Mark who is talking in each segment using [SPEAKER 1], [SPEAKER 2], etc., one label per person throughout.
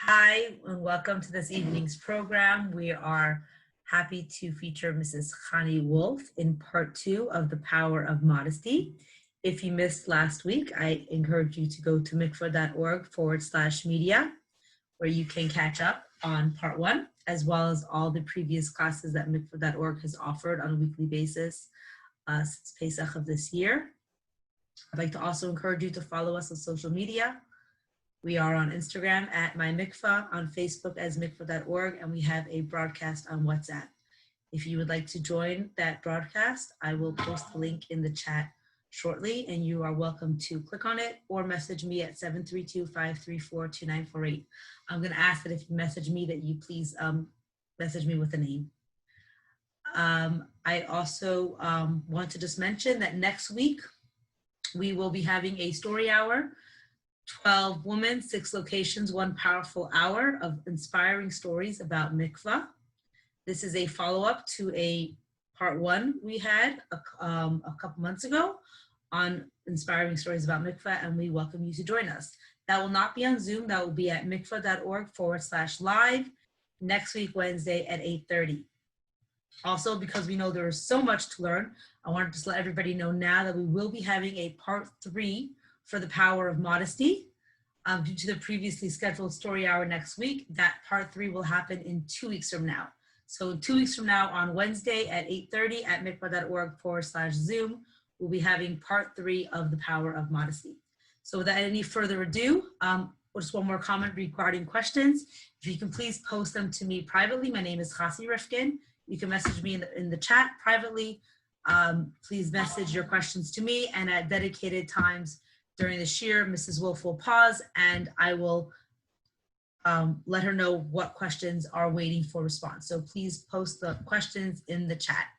[SPEAKER 1] Hi, and welcome to this evening's program. We are happy to feature Mrs. Chanie Wolf in part 2 of The Power of Modesty. If you missed last week, I encourage you to go to mikvah.org/media, where you can catch up on part 1, as well as all the previous classes that mikvah.org has offered on a weekly basis since Pesach of this year. I'd like to also encourage you to follow us on social media. We are on Instagram at MyMikvah, on Facebook as mikvah.org, and we have a broadcast on WhatsApp. If you would like to join that broadcast, I will post the link in the chat shortly, and you are welcome to click on it or message me at 732-534-2948. I'm going to ask that if you message me that you please message me with a name. I also want to just mention that next week we will be having a story hour. 12 women, 6 locations, 1 powerful hour of inspiring stories about mikvah. This is a follow-up to a part 1 we had a couple months ago on inspiring stories about mikvah, and we welcome you to join us. That will not be on Zoom. That will be at mikvah.org/live next week, Wednesday at 8:30. Also, because we know there is so much to learn, I want to just let everybody know now that we will be having a part 3 for The Power of Modesty. Due to the previously scheduled story hour next week, that part 3 will happen in 2 weeks from now. So 2 weeks from now on Wednesday at 8:30 at mikvah.org/Zoom, we'll be having part 3 of The Power of Modesty. So without any further ado, just one more comment regarding questions. If you can please post them to me privately. My name is Chassi Rifkin. You can message me in the chat privately. Please message your questions to me, and at dedicated times during this year, Mrs. Wolf will pause and I will let her know what questions are waiting for response. So please post the questions in the chat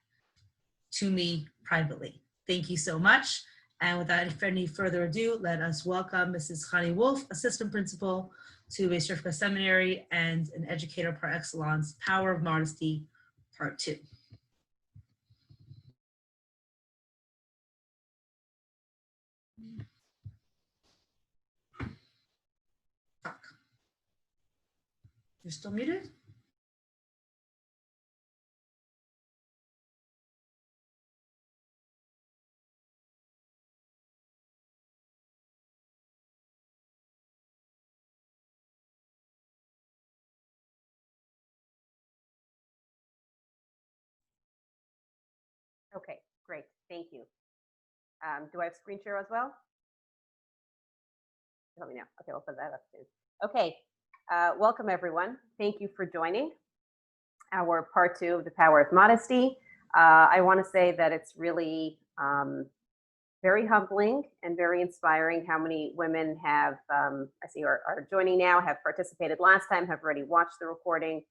[SPEAKER 1] to me privately. Thank you so much. And without any further ado, let us welcome Mrs. Chanie Wolf, Assistant Principal to Beis Rivka Seminary and an educator par excellence, Power of Modesty, Part 2. You're still muted?
[SPEAKER 2] Okay, great. Thank you. Do I have screen share as well? Let me know. Okay, we'll put that up soon. Okay, welcome everyone. Thank you for joining our part 2 of The Power of Modesty. I want to say that it's really very humbling and very inspiring how many women have, I see are joining now, have participated last time, have already watched the recording.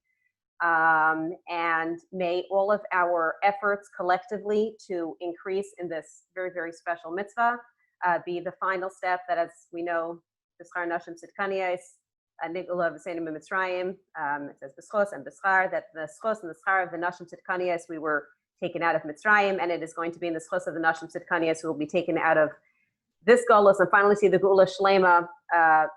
[SPEAKER 2] And may all of our efforts collectively to increase in this very, very special mitzvah be the final step that, as we know, B'schar Nashim Tzidkaniyos, Nigula V'Seinim Mitzrayim, it says B'schos and B'schar, that the schos and the schar of the Nashim Tzidkaniyos, we were taken out of Mitzrayim, and it is going to be in the schos of the Nashim Tzidkaniyos who will be taken out of this Golus and finally see the Geula Shlema,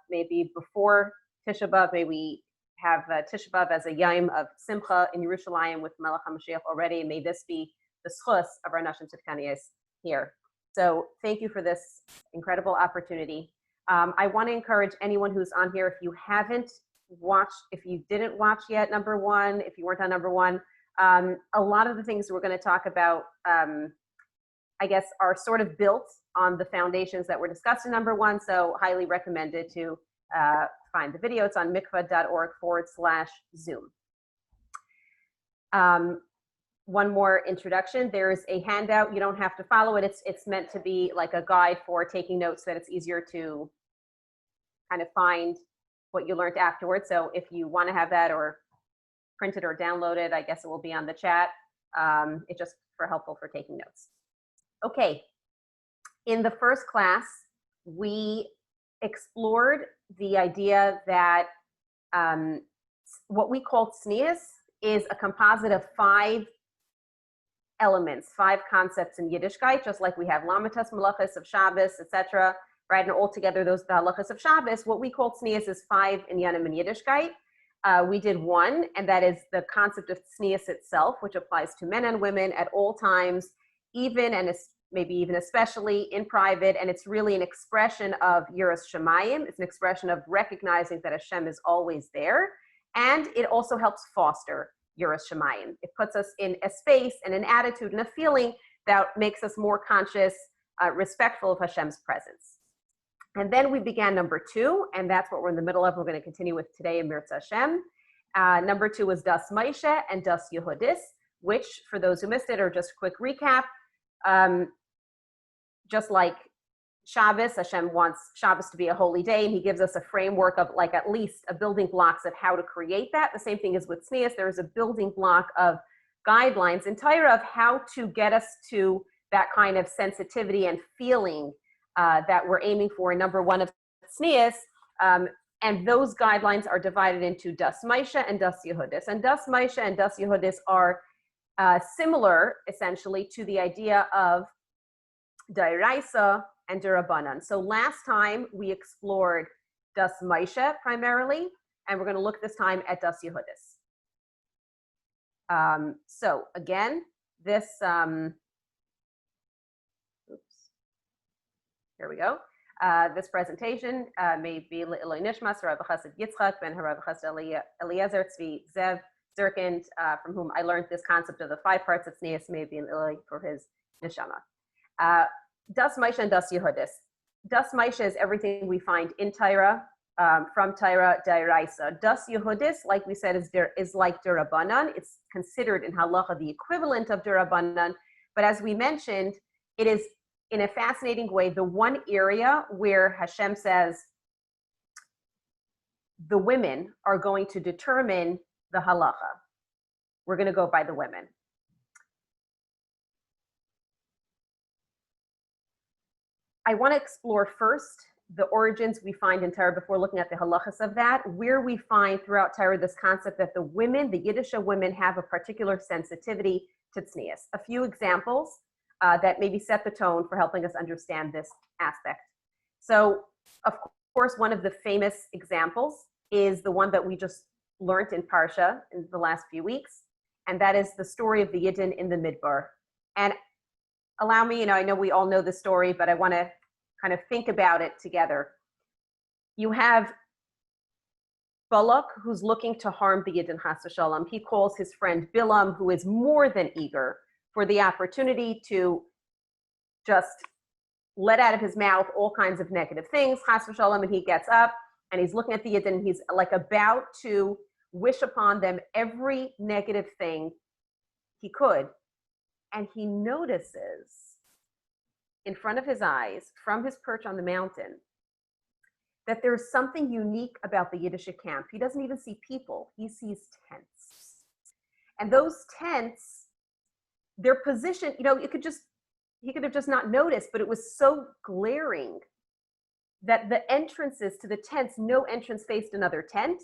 [SPEAKER 2] maybe before Tisha B'Av. May we have Tisha B'Av as a Yom of Simcha in Yerushalayim with Melech HaMashiach already. May this be the schus of our Nashim Tzidkaniyos here. So thank you for this incredible opportunity. I want to encourage anyone who's on here, if you haven't watched, if you didn't watch yet, number 1, if you weren't on number 1, a lot of the things we're going to talk about, I guess, are sort of built on the foundations that were discussed in number 1. So highly recommended to find the video. It's on mikvah.org/Zoom. One more introduction. There's a handout. You don't have to follow it. It's meant to be like a guide for taking notes so that it's easier to kind of find what you learned afterwards. So if you want to have that or print it or download it, I guess it will be on the chat. It's just helpful for taking notes. Okay. In the first class, we explored the idea that what we call tznius is a composite of 5 elements, 5 concepts in Yiddishkeit, just like we have lamitas, malachas of Shabbos, etc. right? And altogether, those the halachas of Shabbos. What we call tznius is 5 in Yanim and Yiddishkeit. We did 1, and that is the concept of tznius itself, which applies to men and women at all times, even and maybe even especially in private. And it's really an expression of yiras shamayim. It's an expression of recognizing that Hashem is always there. And it also helps foster yiras shamayim. It puts us in a space and an attitude and a feeling that makes us more conscious, respectful of Hashem's presence. And then we began number 2, and that's what we're in the middle of. We're going to continue with today in Mirza Hashem. Number 2 was Das Moshe and Das Yehudis, which, for those who missed it, or just a quick recap, just like Shabbos, Hashem wants Shabbos to be a holy day, and he gives us a framework of like at least a building blocks of how to create that. The same thing is with tznius. There is a building block of guidelines in Torah of how to get us to that kind of sensitivity and feeling that we're aiming for in number 1 of tznius. And those guidelines are divided into Das Moshe and Das Yehudis. And Das Moshe and Das Yehudis are similar, essentially, to the idea of D'Oraisa and D'Rabbanan. So last time we explored Das Moshe primarily, and we're going to look this time at Das Yehudis. So again, this, here we go. This presentation may be L'Iloi Nishmas, Rabbi Chassid Yitzchak, Ben Rabbi Chassid Eliezer Tzvi Zev Zirkand, from whom I learned this concept of the 5 parts of tznius, may be L'Iloi for his neshama. Das Moshe and Das Yehudis. Das Moshe is everything we find in Torah, from Torah, D'Oraisa. Das Yehudis, like we said, is like D'Rabbanan. It's considered in halacha the equivalent of D'Rabbanan, but as we mentioned, it is in a fascinating way the one area where Hashem says the women are going to determine the halacha. We're going to go by the women. I want to explore first the origins we find in Torah before looking at the halachas of that, where we find throughout Torah this concept that the women, the Yiddish women, have a particular sensitivity to tznius. A few examples that maybe set the tone for helping us understand this aspect. So, of course, one of the famous examples is the one that we just learned in Parsha in the last few weeks, and that is the story of the Yiddin in the Midbar. And allow me, I know we all know the story, but I want to kind of think about it together. You have Balak, who's looking to harm the Yiddin, Chas v'shalom. He calls his friend Bilam, who is more than eager for the opportunity to just let out of his mouth all kinds of negative things, Chas v'shalom, and he gets up and he's looking at the Yiddin, he's like about to wish upon them every negative thing he could. And he notices in front of his eyes, from his perch on the mountain, that there's something unique about the Yiddish camp. He doesn't even see people, he sees tents. And those tents, their position, he could have just not noticed, but it was so glaring that the entrances to the tents, no entrance faced another tent.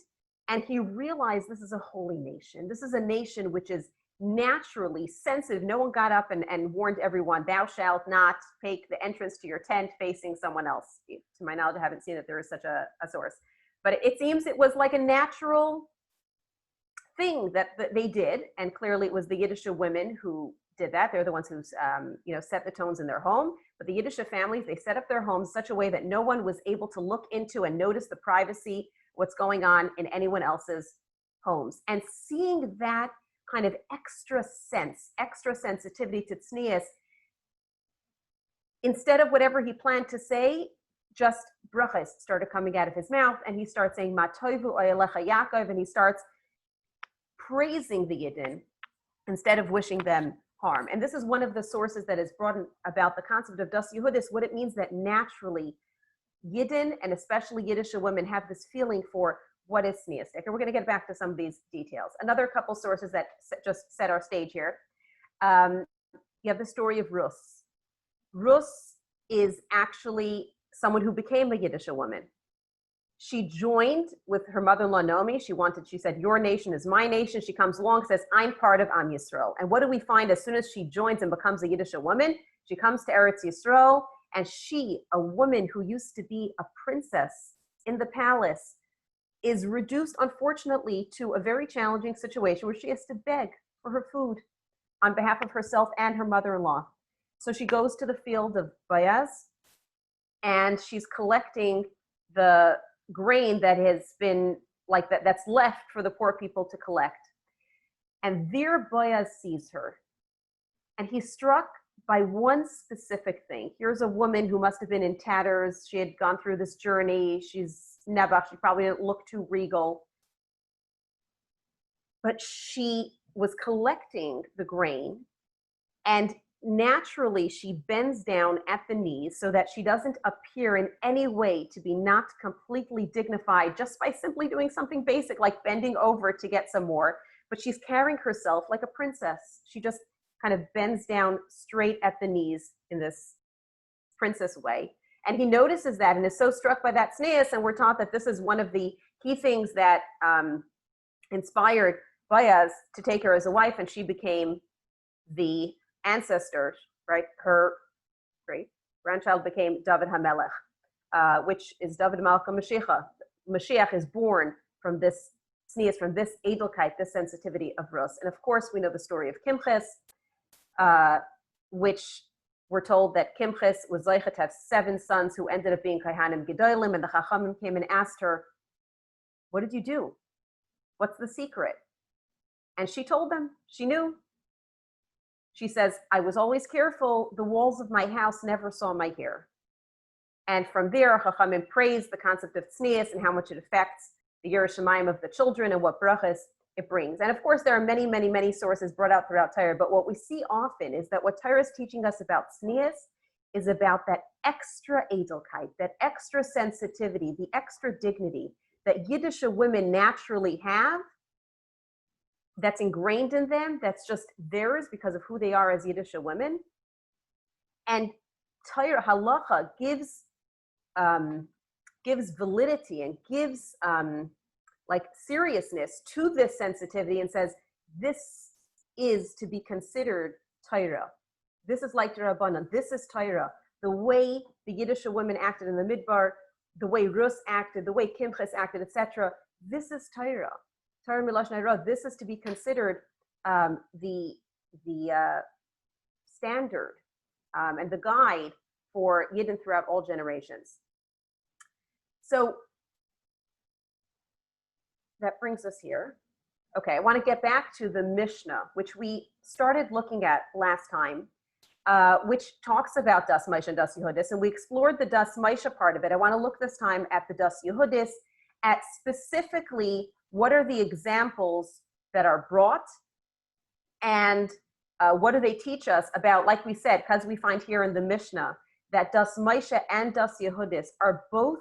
[SPEAKER 2] And he realized this is a holy nation. This is a nation which is naturally sensitive. No one got up and warned everyone, thou shalt not take the entrance to your tent facing someone else. To my knowledge, I haven't seen that there is such a source. But it seems it was like a natural thing that they did. And clearly it was the Yiddish women who did that. They're the ones who set the tones in their home. But the Yiddish families, they set up their homes in such a way that no one was able to look into and notice the privacy, what's going on in anyone else's homes. And seeing that kind of extra sensitivity to tznius, instead of whatever he planned to say, just brachas started coming out of his mouth, and he starts saying Ma tovu oyelecha Yaakov, and he starts praising the Yiddin instead of wishing them harm. And this is one of the sources that has brought about the concept of Das Yehudis, what it means that naturally Yiddin, and especially Yiddish women, have this feeling for what is tznius. And we're going to get back to some of these details. Another couple sources that just set our stage here. You have the story of Rus. Rus is actually someone who became a Yiddish woman. She joined with her mother-in-law Naomi. She said, your nation is my nation. She comes along, says, I'm part of Am Yisrael. And what do we find as soon as she joins and becomes a Yiddish woman? She comes to Eretz Yisrael, And she, a woman who used to be a princess in the palace, is reduced, unfortunately, to a very challenging situation where she has to beg for her food on behalf of herself and her mother-in-law. So she goes to the field of Bayaz, and she's collecting the grain that has been like that's left for the poor people to collect. And there Bayaz sees her, and he's struck by one specific thing. Here's a woman who must have been in tatters. She had gone through this journey. She's Nebuch. She probably didn't look too regal. But she was collecting the grain, and naturally she bends down at the knees so that she doesn't appear in any way to be not completely dignified just by simply doing something basic like bending over to get some more. But she's carrying herself like a princess. She just kind of bends down straight at the knees in this princess way. And he notices that and is so struck by that sneas, and we're taught that this is one of the key things that inspired Bayaz to take her as a wife, and she became the ancestor, right? Her great grandchild became David HaMelech, which is David Malka Mashiach. Mashiach is born from this sneas, from this Edelkrait, this sensitivity of Rus. And of course, we know the story of Kimches, which we're told that Kimches was zeichet to have 7 sons who ended up being Kohanim Gedolim, and the Chachamim came and asked her, what did you do? What's the secret? And she told them, she knew. She says, I was always careful. The walls of my house never saw my hair. And from there, Chachamim praised the concept of tznius and how much it affects the Yerushalayim of the children and what brachas it brings. And of course, there are many, many, many sources brought out throughout Torah, but what we see often is that what Torah is teaching us about tznius is about that extra Edelkrait, that extra sensitivity, the extra dignity that Yiddish women naturally have, that's ingrained in them, that's just theirs because of who they are as Yiddish women. And Torah halacha gives validity and gives like seriousness to this sensitivity and says, this is to be considered Torah. This is like the Rabbanan. This is Torah. The way the Yiddish women acted in the Midbar, the way Rus acted, the way Kimches acted, etc. This is Torah. Torah Milashon Hara. This is to be considered the standard and the guide for Yiddin throughout all generations. So that brings us here. Okay, I want to get back to the Mishnah, which we started looking at last time, which talks about Das Maisha and Das Yehudis, and we explored the Das Maisha part of it. I want to look this time at the Das Yehudis, at specifically what are the examples that are brought, and what do they teach us about, like we said, because we find here in the Mishnah that Das Maisha and Das Yehudis are both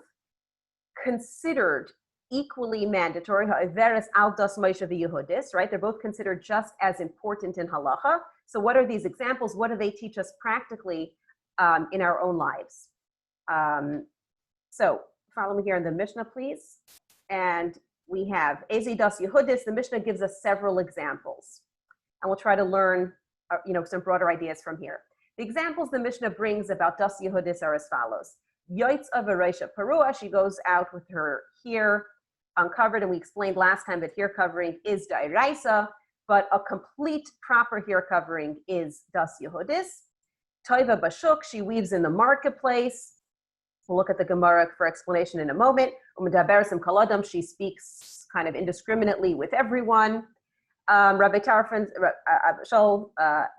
[SPEAKER 2] considered equally mandatory, ha'averes al das Maisha v'Yehudis, right? They're both considered just as important in halacha. So what are these examples? What do they teach us practically in our own lives? So follow me here in the Mishnah, please. And we have Ezi das Yehudis. The Mishnah gives us several examples. And we'll try to learn some broader ideas from here. The examples the Mishnah brings about das Yehudis are as follows. Yoitz of Areisha Parua, she goes out with her hair uncovered, and we explained last time that hair covering is da'iraisa, but a complete proper hair covering is das Yehudis. Toiva Bashuk, she weaves in the marketplace. We'll look at the Gemara for explanation in a moment. Umedaberesim kaladam, she speaks kind of indiscriminately with everyone. Rabbi Tarfon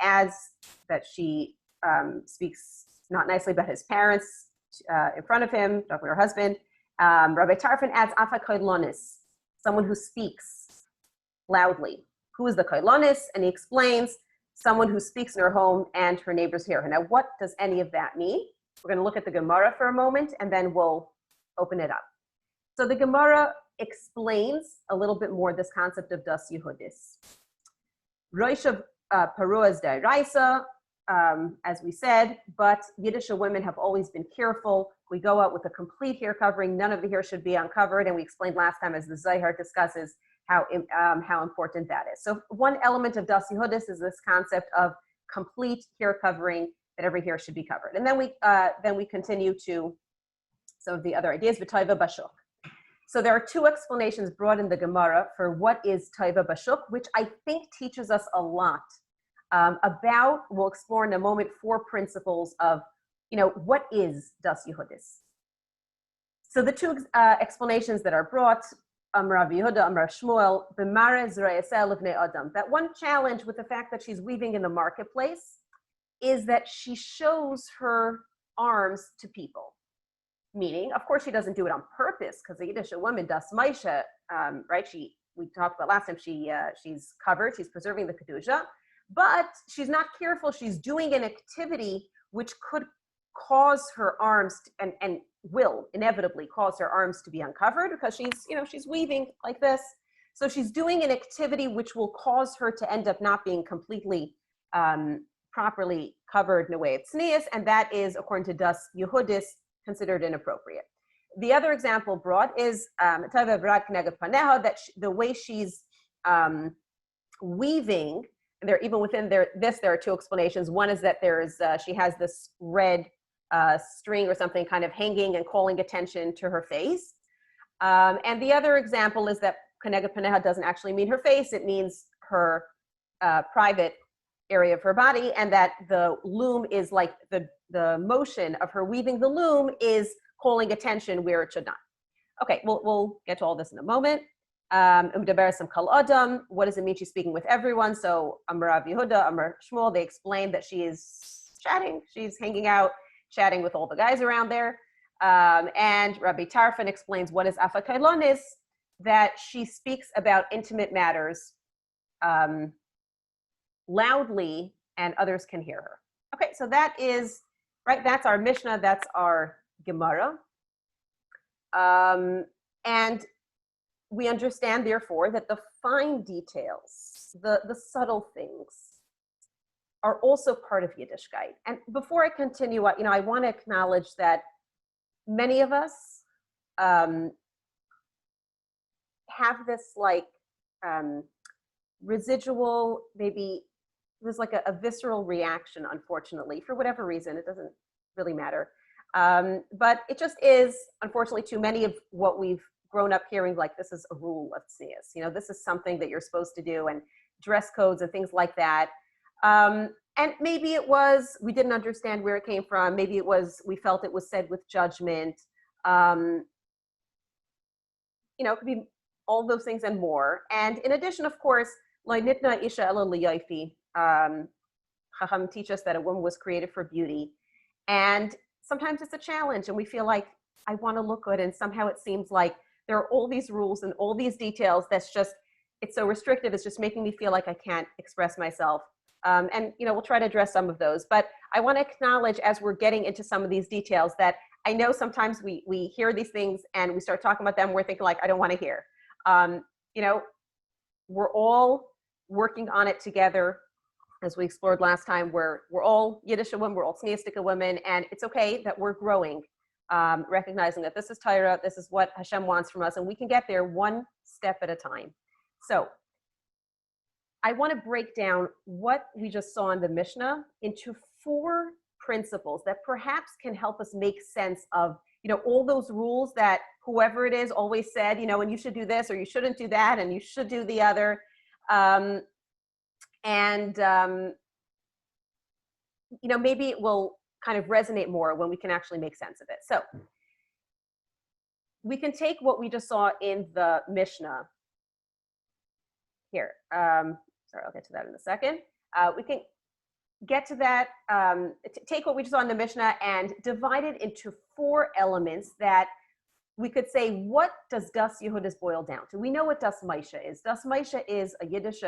[SPEAKER 2] adds that she speaks not nicely about his parents in front of him, talking to her husband. Rabbi Tarfon adds afa koilonis, someone who speaks loudly. Who is the koilonis? And he explains someone who speaks in her home and her neighbors hear her. Now, what does any of that mean? We're going to look at the Gemara for a moment, and then we'll open it up. So the Gemara explains a little bit more this concept of das Yehudis. Roish of Parua is da'iraisa, as we said, but Yiddish women have always been careful. We go out with a complete hair covering. None of the hair should be uncovered, and we explained last time, as the Zohar discusses, how important that is. So one element of das Yehudis is this concept of complete hair covering that every hair should be covered. And then we continue to some of the other ideas, v'toiva bashuk. So there are two explanations brought in the Gemara for what is toiva bashuk, which I think teaches us a lot about, we'll explore in a moment, 4 principles of, what is das Yehudis. So the two explanations that are brought, Amra Yehuda, Amra Shmuel, b'mare zra'esel livnei adam. That one challenge with the fact that she's weaving in the marketplace is that she shows her arms to people. Meaning, of course, she doesn't do it on purpose, because the Yiddish woman, das Maisha, right? We talked about last time, she's covered, she's preserving the Kedusha, but she's not careful. She's doing an activity which could cause her arms and will inevitably cause her arms to be uncovered, because she's weaving like this. So she's doing an activity which will cause her to end up not being completely properly covered in a way of tznius, and that is, according to das Yehudis, considered inappropriate. The other example brought is that the way she's weaving, and even within there are two explanations. One is that she has this red string or something kind of hanging and calling attention to her face. And the other example is that Keneged Paneha doesn't actually mean her face, it means her private area of her body, and that the loom is like the motion of her weaving the loom is calling attention where it should not. Okay, we'll get to all this in a moment. What does it mean she's speaking with everyone? So Amar Yehuda, Amar Shmuel, they explain that she is chatting, she's hanging out, chatting with all the guys around there. And Rabbi Tarfon explains what is afakailonis, that she speaks about intimate matters loudly and others can hear her. Okay, so that is, right, that's our Mishnah, that's our Gemara. And we understand, therefore, that the fine details, the subtle things, are also part of Yiddishkeit. And before I continue, I want to acknowledge that many of us have this residual, maybe there's like a visceral reaction, unfortunately, for whatever reason. It doesn't really matter. But it just is, unfortunately, too many of what we've grown up hearing, like this is a rule of tznius. This is something that you're supposed to do, and dress codes and things like that. And maybe it was, we didn't understand where it came from. Maybe it was, we felt it was said with judgment. It could be all those things and more. And in addition, of course, Chacham teach us that a woman was created for beauty. And sometimes it's a challenge, and we feel like, I want to look good, and somehow it seems like there are all these rules and all these details it's so restrictive, it's just making me feel like I can't express myself. And we'll try to address some of those. But I want to acknowledge, as we're getting into some of these details, that I know sometimes we hear these things and we start talking about them, we're thinking like, I don't want to hear. We're all working on it together, as we explored last time, where we're all Yiddish women, we're all tzniistic women, and it's okay that we're growing, recognizing that this is Torah, this is what Hashem wants from us, and we can get there one step at a time. So I want to break down what we just saw in the Mishnah into 4 principles that perhaps can help us make sense of, all those rules that whoever it is always said, and you should do this, or you shouldn't do that, and you should do the other. Maybe it will kind of resonate more when we can actually make sense of it. So we can take what we just saw in the Mishnah here. Sorry, I'll get to that in a second. We can get to that, take what we just saw in the Mishnah and divide it into 4 elements that we could say, what does Das Yehudis boil down to? We know what Das Maisha is. Das Maisha is a Yiddish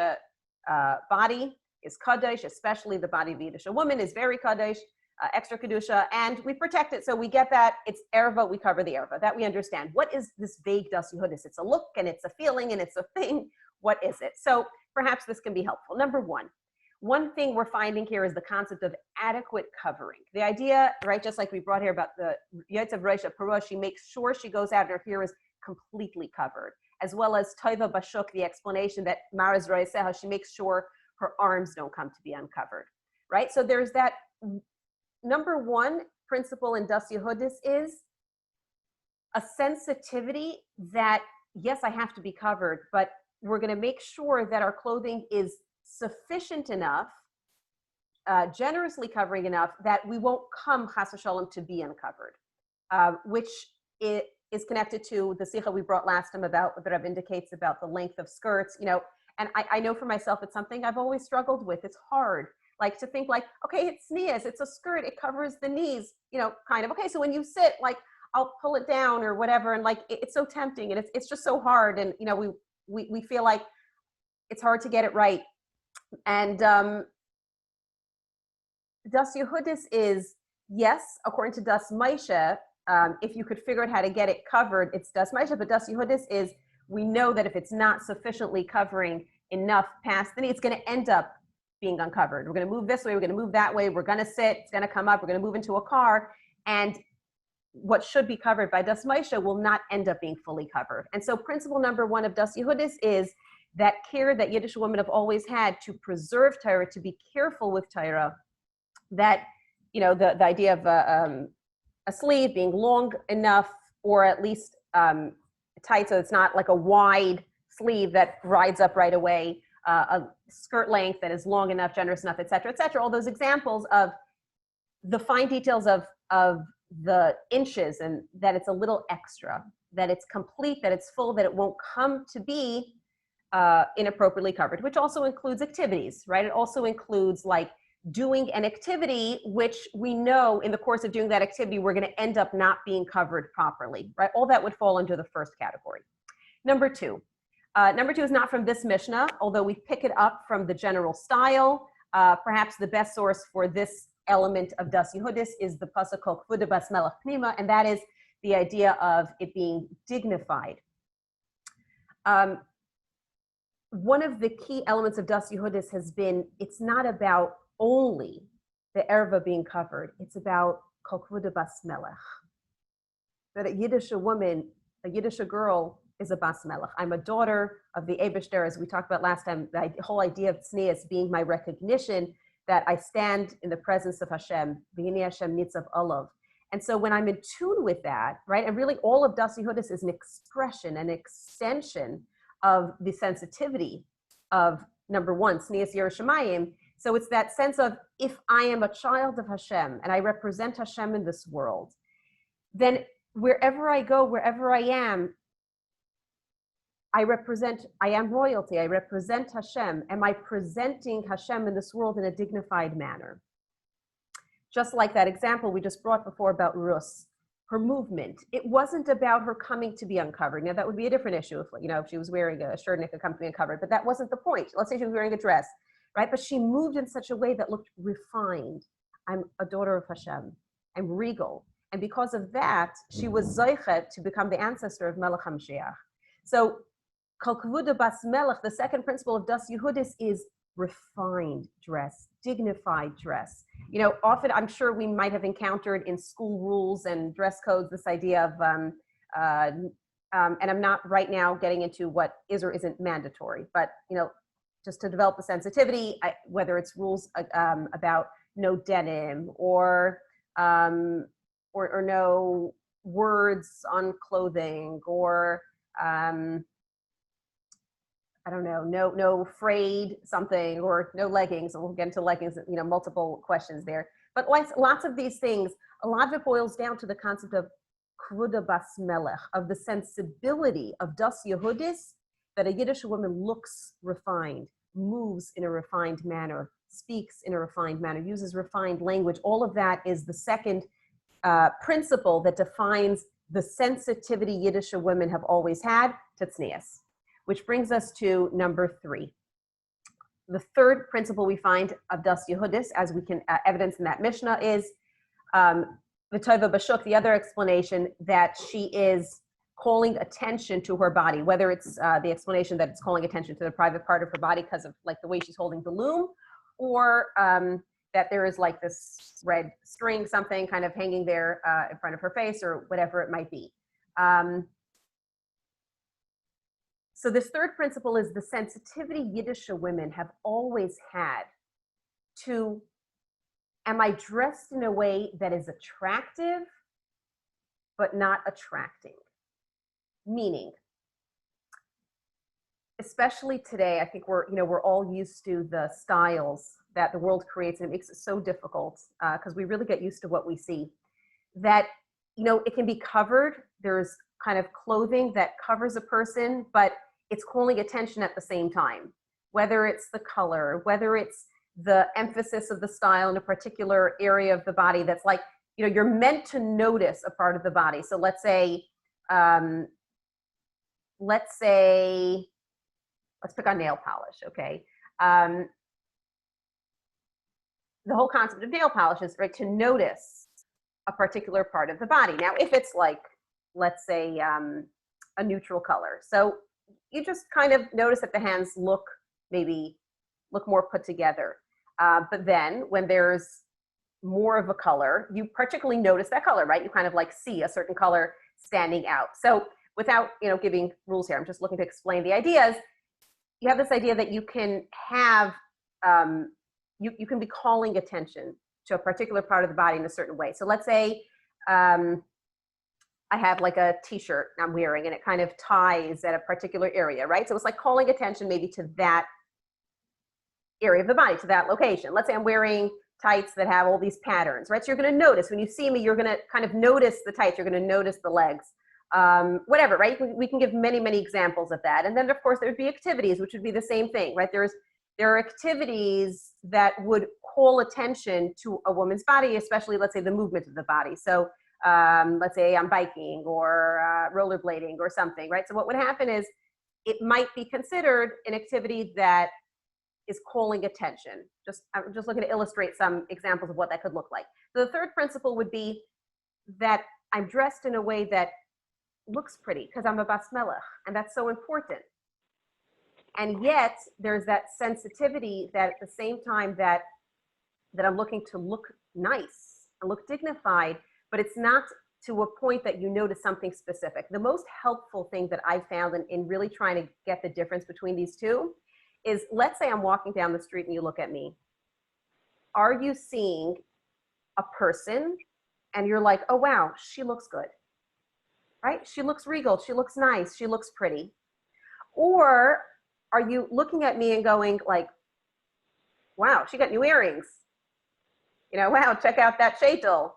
[SPEAKER 2] body, is Kaidesh, especially the body of a Yiddish woman is very Kaidesh, extra Kedusha, and we protect it. So we get that. It's erva, we cover the erva. That we understand. What is this vague Das Yehudis? It's a look, and it's a feeling, and it's a thing. What is it? So perhaps this can be helpful. Number one thing we're finding here is the concept of adequate covering. The idea, right, just like we brought here about the Yotzav Reisha Parua, she makes sure she goes out and her hair is completely covered, as well as Toiva Bashuk, the explanation that Maraz Roiseha, she makes sure her arms don't come to be uncovered, right? So there's that number one principle in Das Yehudis is a sensitivity that, yes, I have to be covered, but we're going to make sure that our clothing is sufficient enough, generously covering enough, that we won't come, chas v'shalom, to be uncovered, which is connected to the sikha we brought last time about what the Rebbe indicates about the length of skirts, you know, and I know for myself, it's something I've always struggled with. It's hard, like to think like, okay, it's sneas, it's a skirt, it covers the knees, you know, kind of, okay, so when you sit, like, I'll pull it down or whatever, and like, it's so tempting, and it's just so hard, and, you know, we feel like it's hard to get it right. And Das Yehudis is, yes, according to Das Moshe, if you could figure out how to get it covered, it's Das Moshe, but Das Yehudis is, we know that if it's not sufficiently covering enough past the knee, it's going to end up being uncovered. We're going to move this way, we're going to move that way, we're going to sit, it's going to come up, we're going to move into a car, and what should be covered by Das Moshe will not end up being fully covered. And so principle number one of Das Yehudis is that care that Yiddish women have always had to preserve Torah, to be careful with Torah, that, you know, the idea of a sleeve being long enough, or at least tight, so it's not like a wide sleeve that rides up right away, a skirt length that is long enough, generous enough, et cetera, all those examples of the fine details of the inches, and that it's a little extra, that it's complete, that it's full, that it won't come to be inappropriately covered, which also includes activities, right? It also includes like doing an activity, which we know in the course of doing that activity, we're going to end up not being covered properly, right? All that would fall under the first category. Number two is not from this Mishnah, although we pick it up from the general style. Perhaps the best source for this element of Das Yehudis is the pasuk called Kvuda Bas Melech Pnima, and that is the idea of it being dignified. One of the key elements of Das Yehudis has been, it's not about only the erva being covered, it's about Kol Kvuda Bas Melech. That a Yiddish woman, a Yiddish girl, is a Bas Melech. I'm a daughter of the Eibishter, as we talked about last time, the whole idea of tznius being my recognition that I stand in the presence of Hashem, V'hinei Hashem nitzav olav. And so when I'm in tune with that, right, and really all of Das Yehudis is an expression, an extension of the sensitivity of, number one, tznius Yiras Shamayim. So it's that sense of, if I am a child of Hashem and I represent Hashem in this world, then wherever I go, wherever I am royalty, I represent Hashem. Am I presenting Hashem in this world in a dignified manner? Just like that example we just brought before about Rus, her movement. It wasn't about her coming to be uncovered. Now that would be a different issue if, you know, if she was wearing a shirt and it could come to be uncovered, but that wasn't the point. Let's say she was wearing a dress, right? But she moved in such a way that looked refined. I'm a daughter of Hashem. I'm regal. And because of that, she was zoichet to become the ancestor of Melech HaMashiach. So Kol Kvuda Bas Melech, the second principle of Das Yehudis, is refined dress, dignified dress. You know, often I'm sure we might have encountered in school rules and dress codes this idea of, and I'm not right now getting into what is or isn't mandatory, but, you know, just to develop the sensitivity, whether it's rules about no denim or no words on clothing, or I don't know, no frayed something, or no leggings, and we'll get into leggings, you know, multiple questions there. But lots of these things, a lot of it boils down to the concept of Kvuda Bas Melech, of the sensibility of Das Yehudis, that a Yiddish woman looks refined, moves in a refined manner, speaks in a refined manner, uses refined language. All of that is the second principle that defines the sensitivity Yiddish women have always had to tznius. Which brings us to number three. The third principle we find of Das Yehudis, as we can evidence in that Mishnah, is the Tova Bashuk, the other explanation that she is calling attention to her body, whether it's the explanation that it's calling attention to the private part of her body because of like the way she's holding the loom, or that there is like this red string, something kind of hanging there in front of her face, or whatever it might be. So this third principle is the sensitivity Yiddish women have always had to am I dressed in a way that is attractive, but not attracting? Meaning, especially today, I think we're all used to the styles that the world creates, and it makes it so difficult because we really get used to what we see. That, it can be covered. There's kind of clothing that covers a person, but it's calling attention at the same time. Whether it's the color, whether it's the emphasis of the style in a particular area of the body that's like, you're meant to notice a part of the body. So let's pick on nail polish, okay? The whole concept of nail polish is, right, to notice a particular part of the body. Now, if it's like, let's say, a neutral color. So you just kind of notice that the hands look more put together. But then when there's more of a color, you particularly notice that color, right? You kind of like see a certain color standing out. So without, giving rules here, I'm just looking to explain the ideas. You have this idea that you can have, you can be calling attention to a particular part of the body in a certain way. So let's say I have like a t-shirt I'm wearing and it kind of ties at a particular area, right? So it's like calling attention maybe to that area of the body, to that location. Let's say I'm wearing tights that have all these patterns, right? So you're going to notice when you see me, you're going to kind of notice the tights, you're going to notice the legs, whatever, right? We can give many, many examples of that. And then of course there'd be activities, which would be the same thing, right? There are activities that would call attention to a woman's body, especially let's say the movement of the body. So let's say I'm biking or rollerblading or something, right? So what would happen is it might be considered an activity that is calling attention. I'm just looking to illustrate some examples of what that could look like. So the third principle would be that I'm dressed in a way that looks pretty because I'm a bas melech, and that's so important. And yet there's that sensitivity that at the same time that I'm looking to look nice and look dignified, but it's not to a point that you notice something specific. The most helpful thing that I found in really trying to get the difference between these two is, let's say I'm walking down the street and you look at me. Are you seeing a person and you're like, oh wow, she looks good, right? She looks regal, she looks nice, she looks pretty. Or are you looking at me and going like, wow, she got new earrings. Wow, check out that sheitel.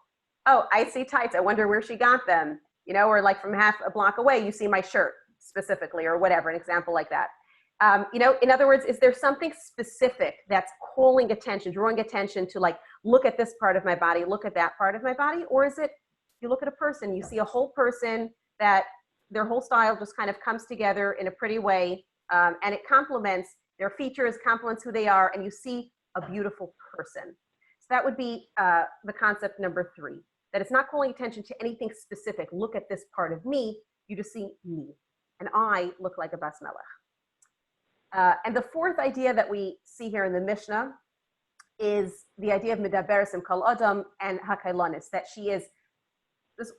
[SPEAKER 2] Oh, I see tights, I wonder where she got them. Or like from half a block away, you see my shirt specifically, or whatever, an example like that. In other words, is there something specific that's calling attention, drawing attention to like, look at this part of my body, look at that part of my body? Or is it, you look at a person, you see a whole person that their whole style just kind of comes together in a pretty way, and it complements their features, complements who they are, and you see a beautiful person. So that would be the concept number 3, that it's not calling attention to anything specific. Look at this part of me, you just see me, and I look like a bas melech. And the fourth idea that we see here in the Mishnah is the idea of medaberesim kol adam and hakailonis, that she is,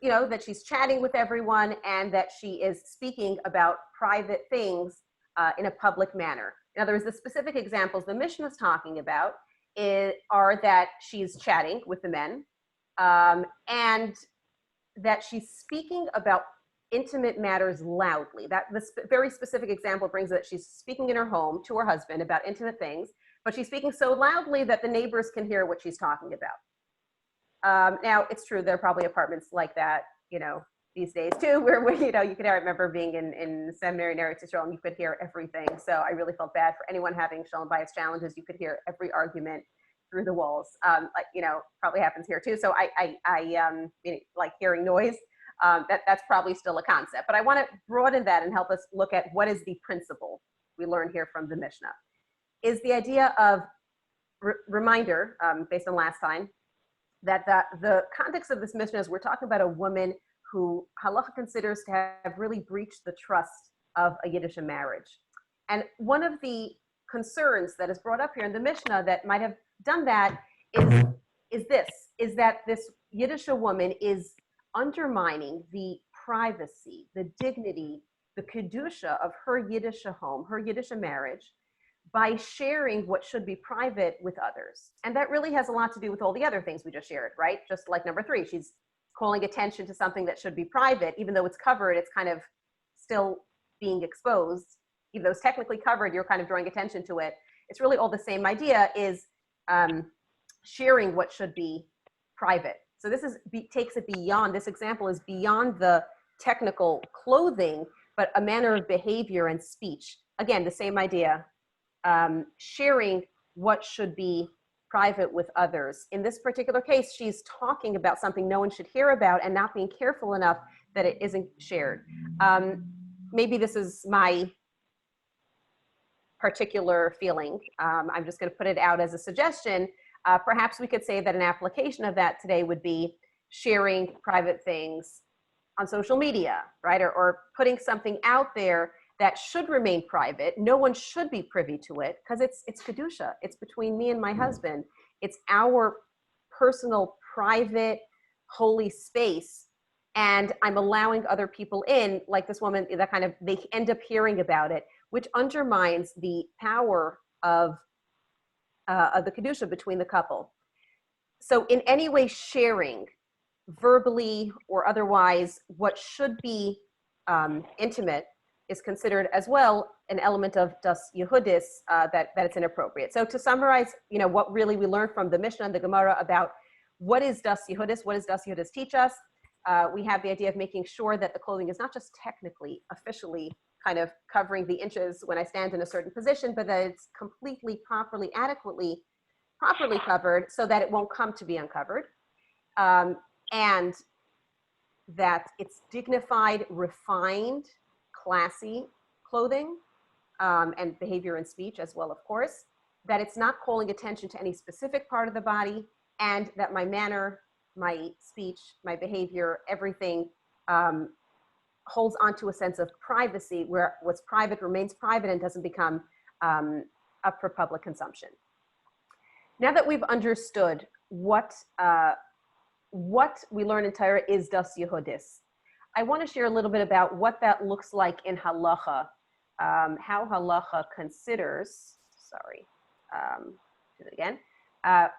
[SPEAKER 2] that she's chatting with everyone and that she is speaking about private things in a public manner. In other words, the specific examples the Mishnah is talking about are that she's chatting with the men and that she's speaking about intimate matters loudly. That this very specific example brings that she's speaking in her home to her husband about intimate things, but she's speaking so loudly that the neighbors can hear what she's talking about. Now, it's true, there are probably apartments like that, these days too, where you could, I remember being in seminary in Eretz Yisrael and you could hear everything. So I really felt bad for anyone having shalom bayis challenges. You could hear every argument through the walls. Probably happens here too. So I like hearing noise. That's probably still a concept, but I want to broaden that and help us look at what is the principle we learn here from the Mishnah. Is the idea of reminder, based on last time, that the context of this Mishnah is we're talking about a woman who halacha considers to have really breached the trust of a Yiddish marriage. And one of the concerns that is brought up here in the Mishnah that might have done that is that this Yiddish woman is undermining the privacy, the dignity, the kedusha of her Yiddish home, her Yiddish marriage, by sharing what should be private with others. And that really has a lot to do with all the other things we just shared, right? Just like number 3, she's calling attention to something that should be private. Even though it's covered, it's kind of still being exposed. Even though it's technically covered, you're kind of drawing attention to it. It's really all the same idea, is sharing what should be private. So this takes it beyond, this example is beyond the technical clothing, but a manner of behavior and speech. Again, the same idea, sharing what should be private with others. In this particular case, she's talking about something no one should hear about and not being careful enough that it isn't shared. Maybe this is my particular feeling. I'm just going to put it out as a suggestion. Perhaps we could say that an application of that today would be sharing private things on social media, right? Or putting something out there that should remain private. No one should be privy to it because it's Kedusha. It's between me and my husband. It's our personal, private, holy space. And I'm allowing other people in, like this woman, that kind of, they end up hearing about it, which undermines the power of the Kedusha between the couple. So in any way sharing, verbally or otherwise, what should be intimate is considered as well an element of das Yehudis, that it's inappropriate. So to summarize, what really we learned from the Mishnah and the Gemara about what is das Yehudis, what does das Yehudis teach us? We have the idea of making sure that the clothing is not just technically, officially kind of covering the inches when I stand in a certain position, but that it's completely, properly, adequately, properly covered so that it won't come to be uncovered. And that it's dignified, refined, classy clothing, and behavior and speech as well, of course, that it's not calling attention to any specific part of the body, and that my manner, my speech, my behavior, everything holds onto a sense of privacy, where what's private remains private and doesn't become up for public consumption. Now that we've understood what we learn in Torah is das Yehudis, I want to share a little bit about what that looks like in halacha, how halacha considers, do it again, how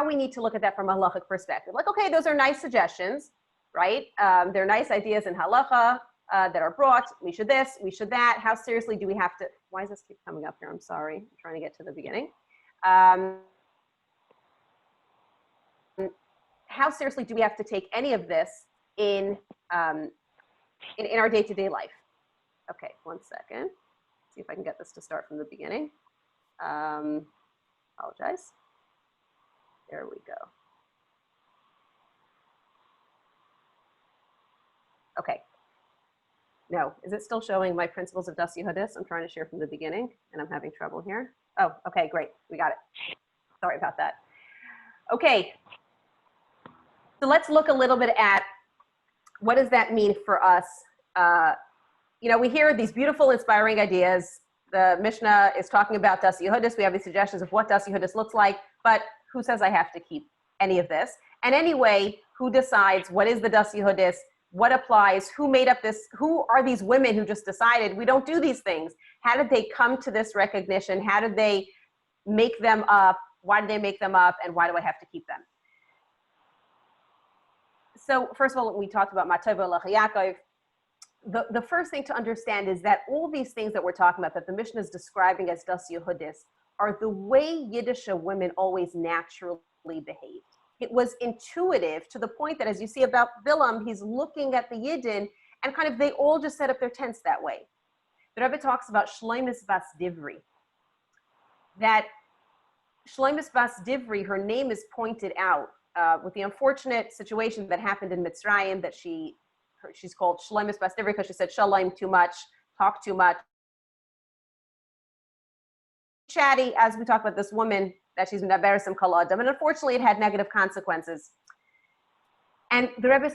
[SPEAKER 2] we need to look at that from a halachic perspective. Like, okay, those are nice suggestions, right? They're nice ideas in halacha that are brought. We should this, we should that. How seriously do we have to, why does this keep coming up here? I'm sorry, I'm trying to get to the beginning. How seriously do we have to take any of this in our day-to-day life? Okay, 1 second. See if I can get this to start from the beginning. Apologize. There we go. Okay. No, is it still showing my principles of das Yehudis? I'm trying to share from the beginning and I'm having trouble here. Oh, okay, great. We got it. Sorry about that. Okay. So let's look a little bit at what does that mean for us. We hear these beautiful, inspiring ideas. The Mishnah is talking about das Yehudis. We have these suggestions of what das Yehudis looks like, but who says I have to keep any of this? And anyway, who decides what is the das Yehudis? What applies? Who made up this? Who are these women who just decided we don't do these things? How did they come to this recognition? How did they make them up? Why did they make them up? And why do I have to keep them? So first of all, we talked about Matov Yaakov. The first thing to understand is that all these things that we're talking about, that the Mishnah is describing as das Yehudis, are the way Yiddish women always naturally behaved. It was intuitive to the point that, as you see about Bilam, he's looking at the Yiddin and kind of, they all just set up their tents that way. The Rebbe talks about Shloimis Bas Divri, that Shloimis Bas Divri, her name is pointed out with the unfortunate situation that happened in Mitzrayim, that she's called Shloimis Bas Divri because she said shalom too much, talk too much. Chatty, as we talk about this woman, that she's Naberesim Kol Adam, and unfortunately it had negative consequences. And the Rebbe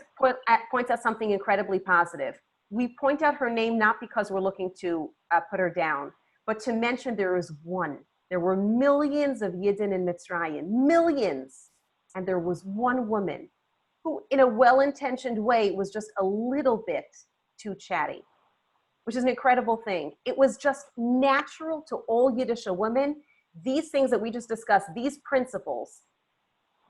[SPEAKER 2] points out something incredibly positive. We point out her name not because we're looking to put her down, but to mention there is one. There were millions of Yiddin in Mitzrayim, millions. And there was one woman who, in a well-intentioned way, was just a little bit too chatty. which is an incredible thing. It was just natural to all Yiddish women. These things that we just discussed, these principles,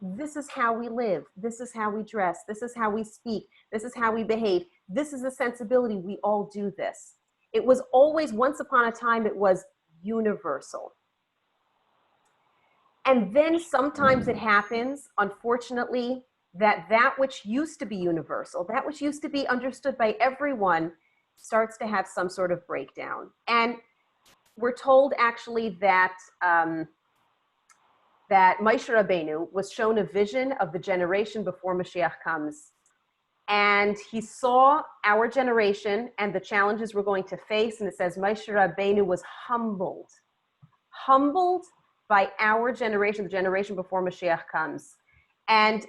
[SPEAKER 2] this is how we live. This is how we dress. This is how we speak. This is how we behave. This is a sensibility. We all do this. It was always, once upon a time, it was universal. And then sometimes it happens, unfortunately, that which used to be universal, that which used to be understood by everyone, starts to have some sort of breakdown. And we're told actually that that Moshe Rabbeinu was shown a vision of the generation before Mashiach comes. And he saw our generation and the challenges we're going to face. And it says Moshe Rabbeinu was humbled by our generation, the generation before Mashiach comes. And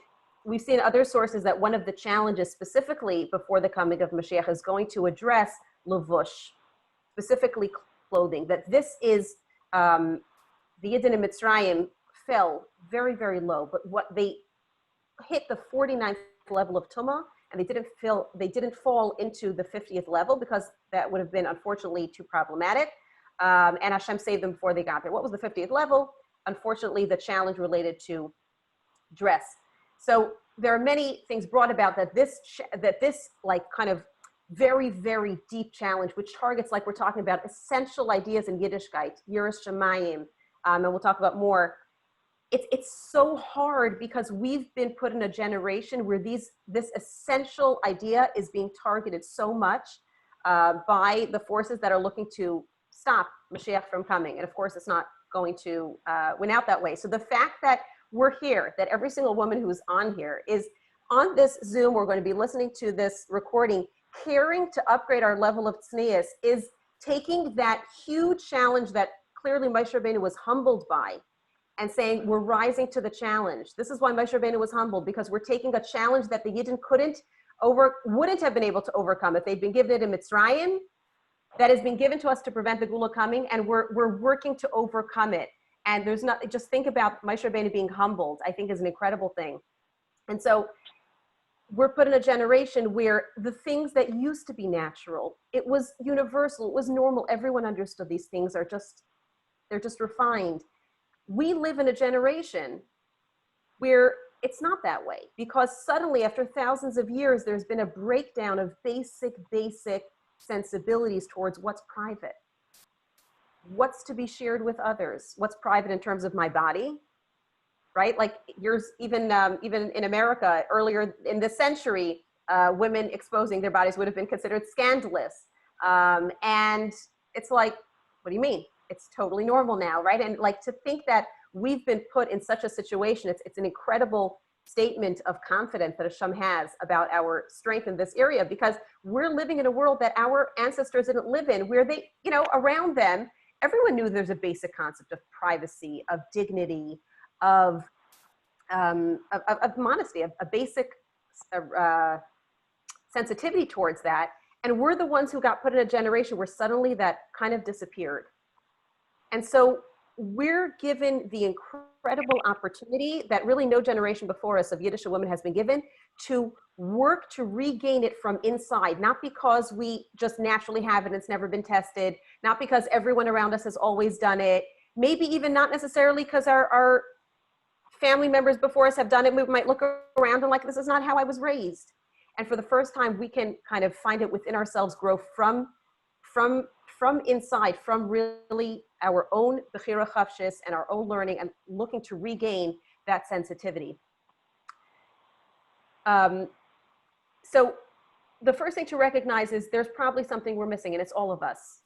[SPEAKER 2] we've seen other sources that one of the challenges specifically before the coming of Mashiach is going to address levush, specifically clothing, that this is, the Idin in Mitzrayim fell very, very low, but what they hit the 49th level of Tumah, and they didn't fall into the 50th level because that would have been unfortunately too problematic. And Hashem saved them before they got there. What was the 50th level? Unfortunately, the challenge related to dress. So there are many things brought about that this like kind of very, very deep challenge, which targets, like we're talking about, essential ideas in Yiddishkeit, Yiras Shamayim, and we'll talk about more. It's so hard because we've been put in a generation where this essential idea is being targeted so much by the forces that are looking to stop Mashiach from coming. And of course, it's not going to win out that way. So the fact that we're here, that every single woman who's on here is on this Zoom, we're going to be listening to this recording, caring to upgrade our level of tznius, is taking that huge challenge that clearly Moshe Rabbeinu was humbled by, and saying we're rising to the challenge. This is why Moshe Rabbeinu was humbled, because we're taking a challenge that the Yidden wouldn't have been able to overcome if they'd been given it in Mitzrayim, that has been given to us to prevent the Gula coming, and we're working to overcome it. And there's not, just think about Moshe Rabbeinu being humbled, I think is an incredible thing. And so we're put in a generation where the things that used to be natural, it was universal, it was normal, everyone understood these things they're just refined. We live in a generation where it's not that way, because suddenly after thousands of years, there's been a breakdown of basic sensibilities towards what's private, what's to be shared with others, what's private in terms of my body, right? Like even in America, earlier in this century, women exposing their bodies would have been considered scandalous. And it's like, what do you mean? It's totally normal now, right? And like to think that we've been put in such a situation, it's an incredible statement of confidence that Hashem has about our strength in this area, because we're living in a world that our ancestors didn't live in, where they, around them, everyone knew there's a basic concept of privacy, of dignity, of modesty, a basic sensitivity towards that. And we're the ones who got put in a generation where suddenly that kind of disappeared. And so we're given the incredible opportunity that really no generation before us of Yiddish women has been given, to work to regain it from inside, not because we just naturally have it and it's never been tested, not because everyone around us has always done it, maybe even not necessarily because our family members before us have done it. We might look around and like, this is not how I was raised. And for the first time, we can kind of find it within ourselves, grow from inside, from really our own bechira chavshis and our own learning, and looking to regain that sensitivity. So the first thing to recognize is there's probably something we're missing, and it's all of us,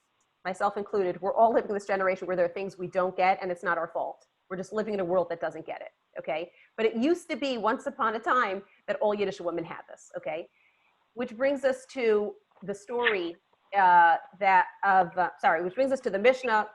[SPEAKER 2] myself included. We're all living in this generation where there are things we don't get, and it's not our fault. We're just living in a world that doesn't get it, okay? But it used to be once upon a time that all Yiddish women had this, okay? Which brings us to the story which brings us to the Mishnah,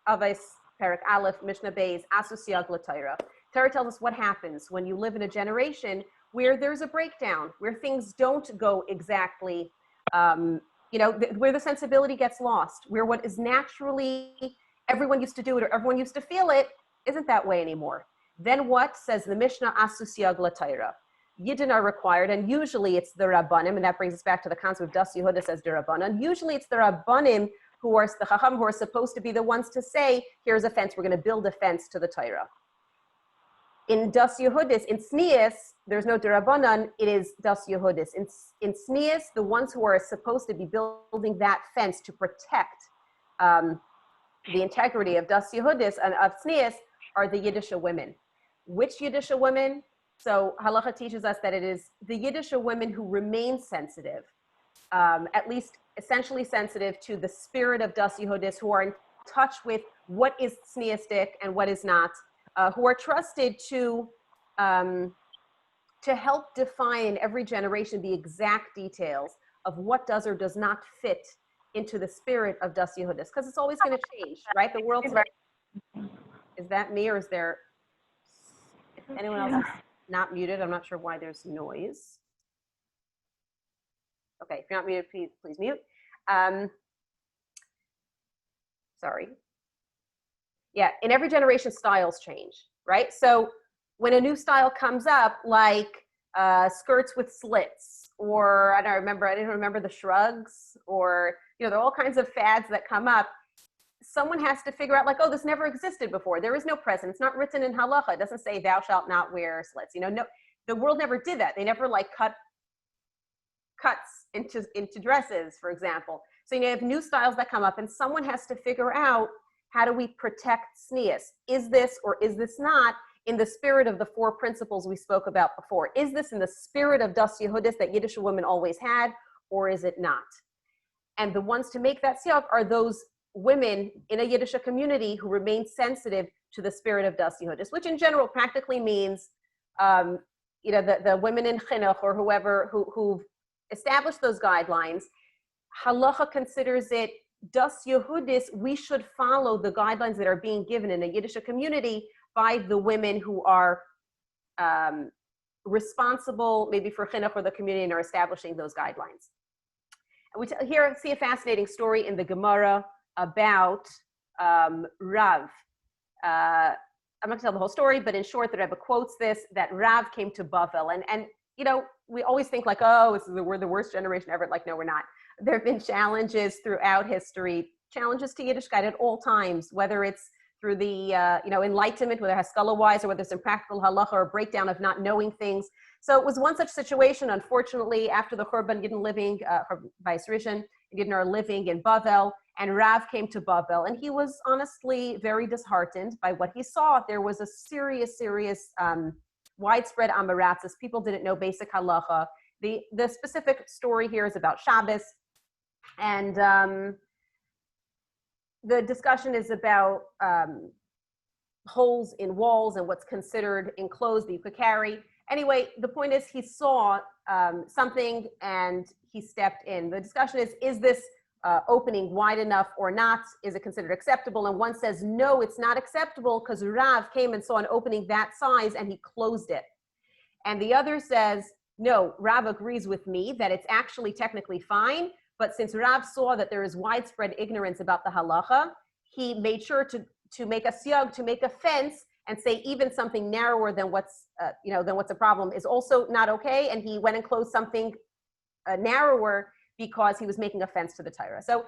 [SPEAKER 2] Avos Perek Aleph, Mishnah Beis, Asu Siag LaTorah. Torah tells us what happens when you live in a generation where there's a breakdown, where things don't go exactly, where the sensibility gets lost, where what is naturally, everyone used to do it or everyone used to feel it, isn't that way anymore. Then what says the Mishnah, Asu Siag LaTorah? Yiddin are required, and usually it's the Rabbanim, and that brings us back to the concept of Das Yehudis as the Rabbanim. Usually it's the Rabbanim who are the Chacham, who are supposed to be the ones to say, here's a fence, we're going to build a fence to the Torah. In Das Yehudis, in Tznius, there's no Derabanan, it is Das Yehudis. In Tznius, the ones who are supposed to be building that fence to protect the integrity of Das Yehudis and of Tznius are the Yiddish women. Which Yiddish women? So halacha teaches us that it is the Yiddish women who remain sensitive, at least essentially sensitive to the spirit of Das Yehudis, who are in touch with what is tzniistic and what is not, who are trusted to help define in every generation the exact details of what does or does not fit into the spirit of Das Yehudis, because it's always going to change, right? The world's, is that me or is there, if anyone else is not muted, I'm not sure why there's noise. Okay, if you're not muted, please mute. Sorry. Yeah, in every generation, styles change, right? So when a new style comes up, like skirts with slits, or I didn't remember the shrugs, or, you know, there are all kinds of fads that come up. Someone has to figure out, like, oh, this never existed before. There is no precedent. It's not written in halacha. It doesn't say thou shalt not wear slits. You know, no, the world never did that. They never like cuts into dresses, for example. So you have new styles that come up, and someone has to figure out, how do we protect tznius? Is this or is this not in the spirit of the four principles we spoke about before? Is this in the spirit of Das Yehudis that Yiddish women always had, or is it not? And the ones to make that siyag are those women in a Yiddish community who remain sensitive to the spirit of Das Yehudis, which in general practically means, you know, the women in chinuch or whoever who've established those guidelines. Halacha considers it Das Yehudis. We should follow the guidelines that are being given in a Yiddish community by the women who are responsible maybe for chinuch or the community and are establishing those guidelines. And we here see a fascinating story in the Gemara about Rav. I'm not going to tell the whole story, but in short, the Rebbe quotes this, that Rav came to Bavel. And you know, we always think like, oh, we're the worst generation ever. Like, no, we're not. There have been challenges throughout history, challenges to Yiddishkeit at all times, whether it's through the you know, enlightenment, whether Haskalah-wise, or whether it's in practical halacha or a breakdown of not knowing things. So it was one such situation, unfortunately, after the Churban, Yidden living, Vice Rishon, Yidden are living in Bavel, and Rav came to Bavel, and he was honestly very disheartened by what he saw. There was a serious widespread amaratzis. People didn't know basic halacha. The specific story here is about Shabbos, and the discussion is about holes in walls and what's considered enclosed that you could carry. Anyway, the point is he saw something and he stepped in. The discussion is this opening wide enough or not? Is it considered acceptable? And one says, no, it's not acceptable because Rav came and saw an opening that size and he closed it. And the other says, no, Rav agrees with me that it's actually technically fine, but since Rav saw that there is widespread ignorance about the halacha, he made sure to make a siyag, to make a fence, and say even something narrower than what's a problem is also not okay. And he went and closed something narrower because he was making a fence to the Torah. So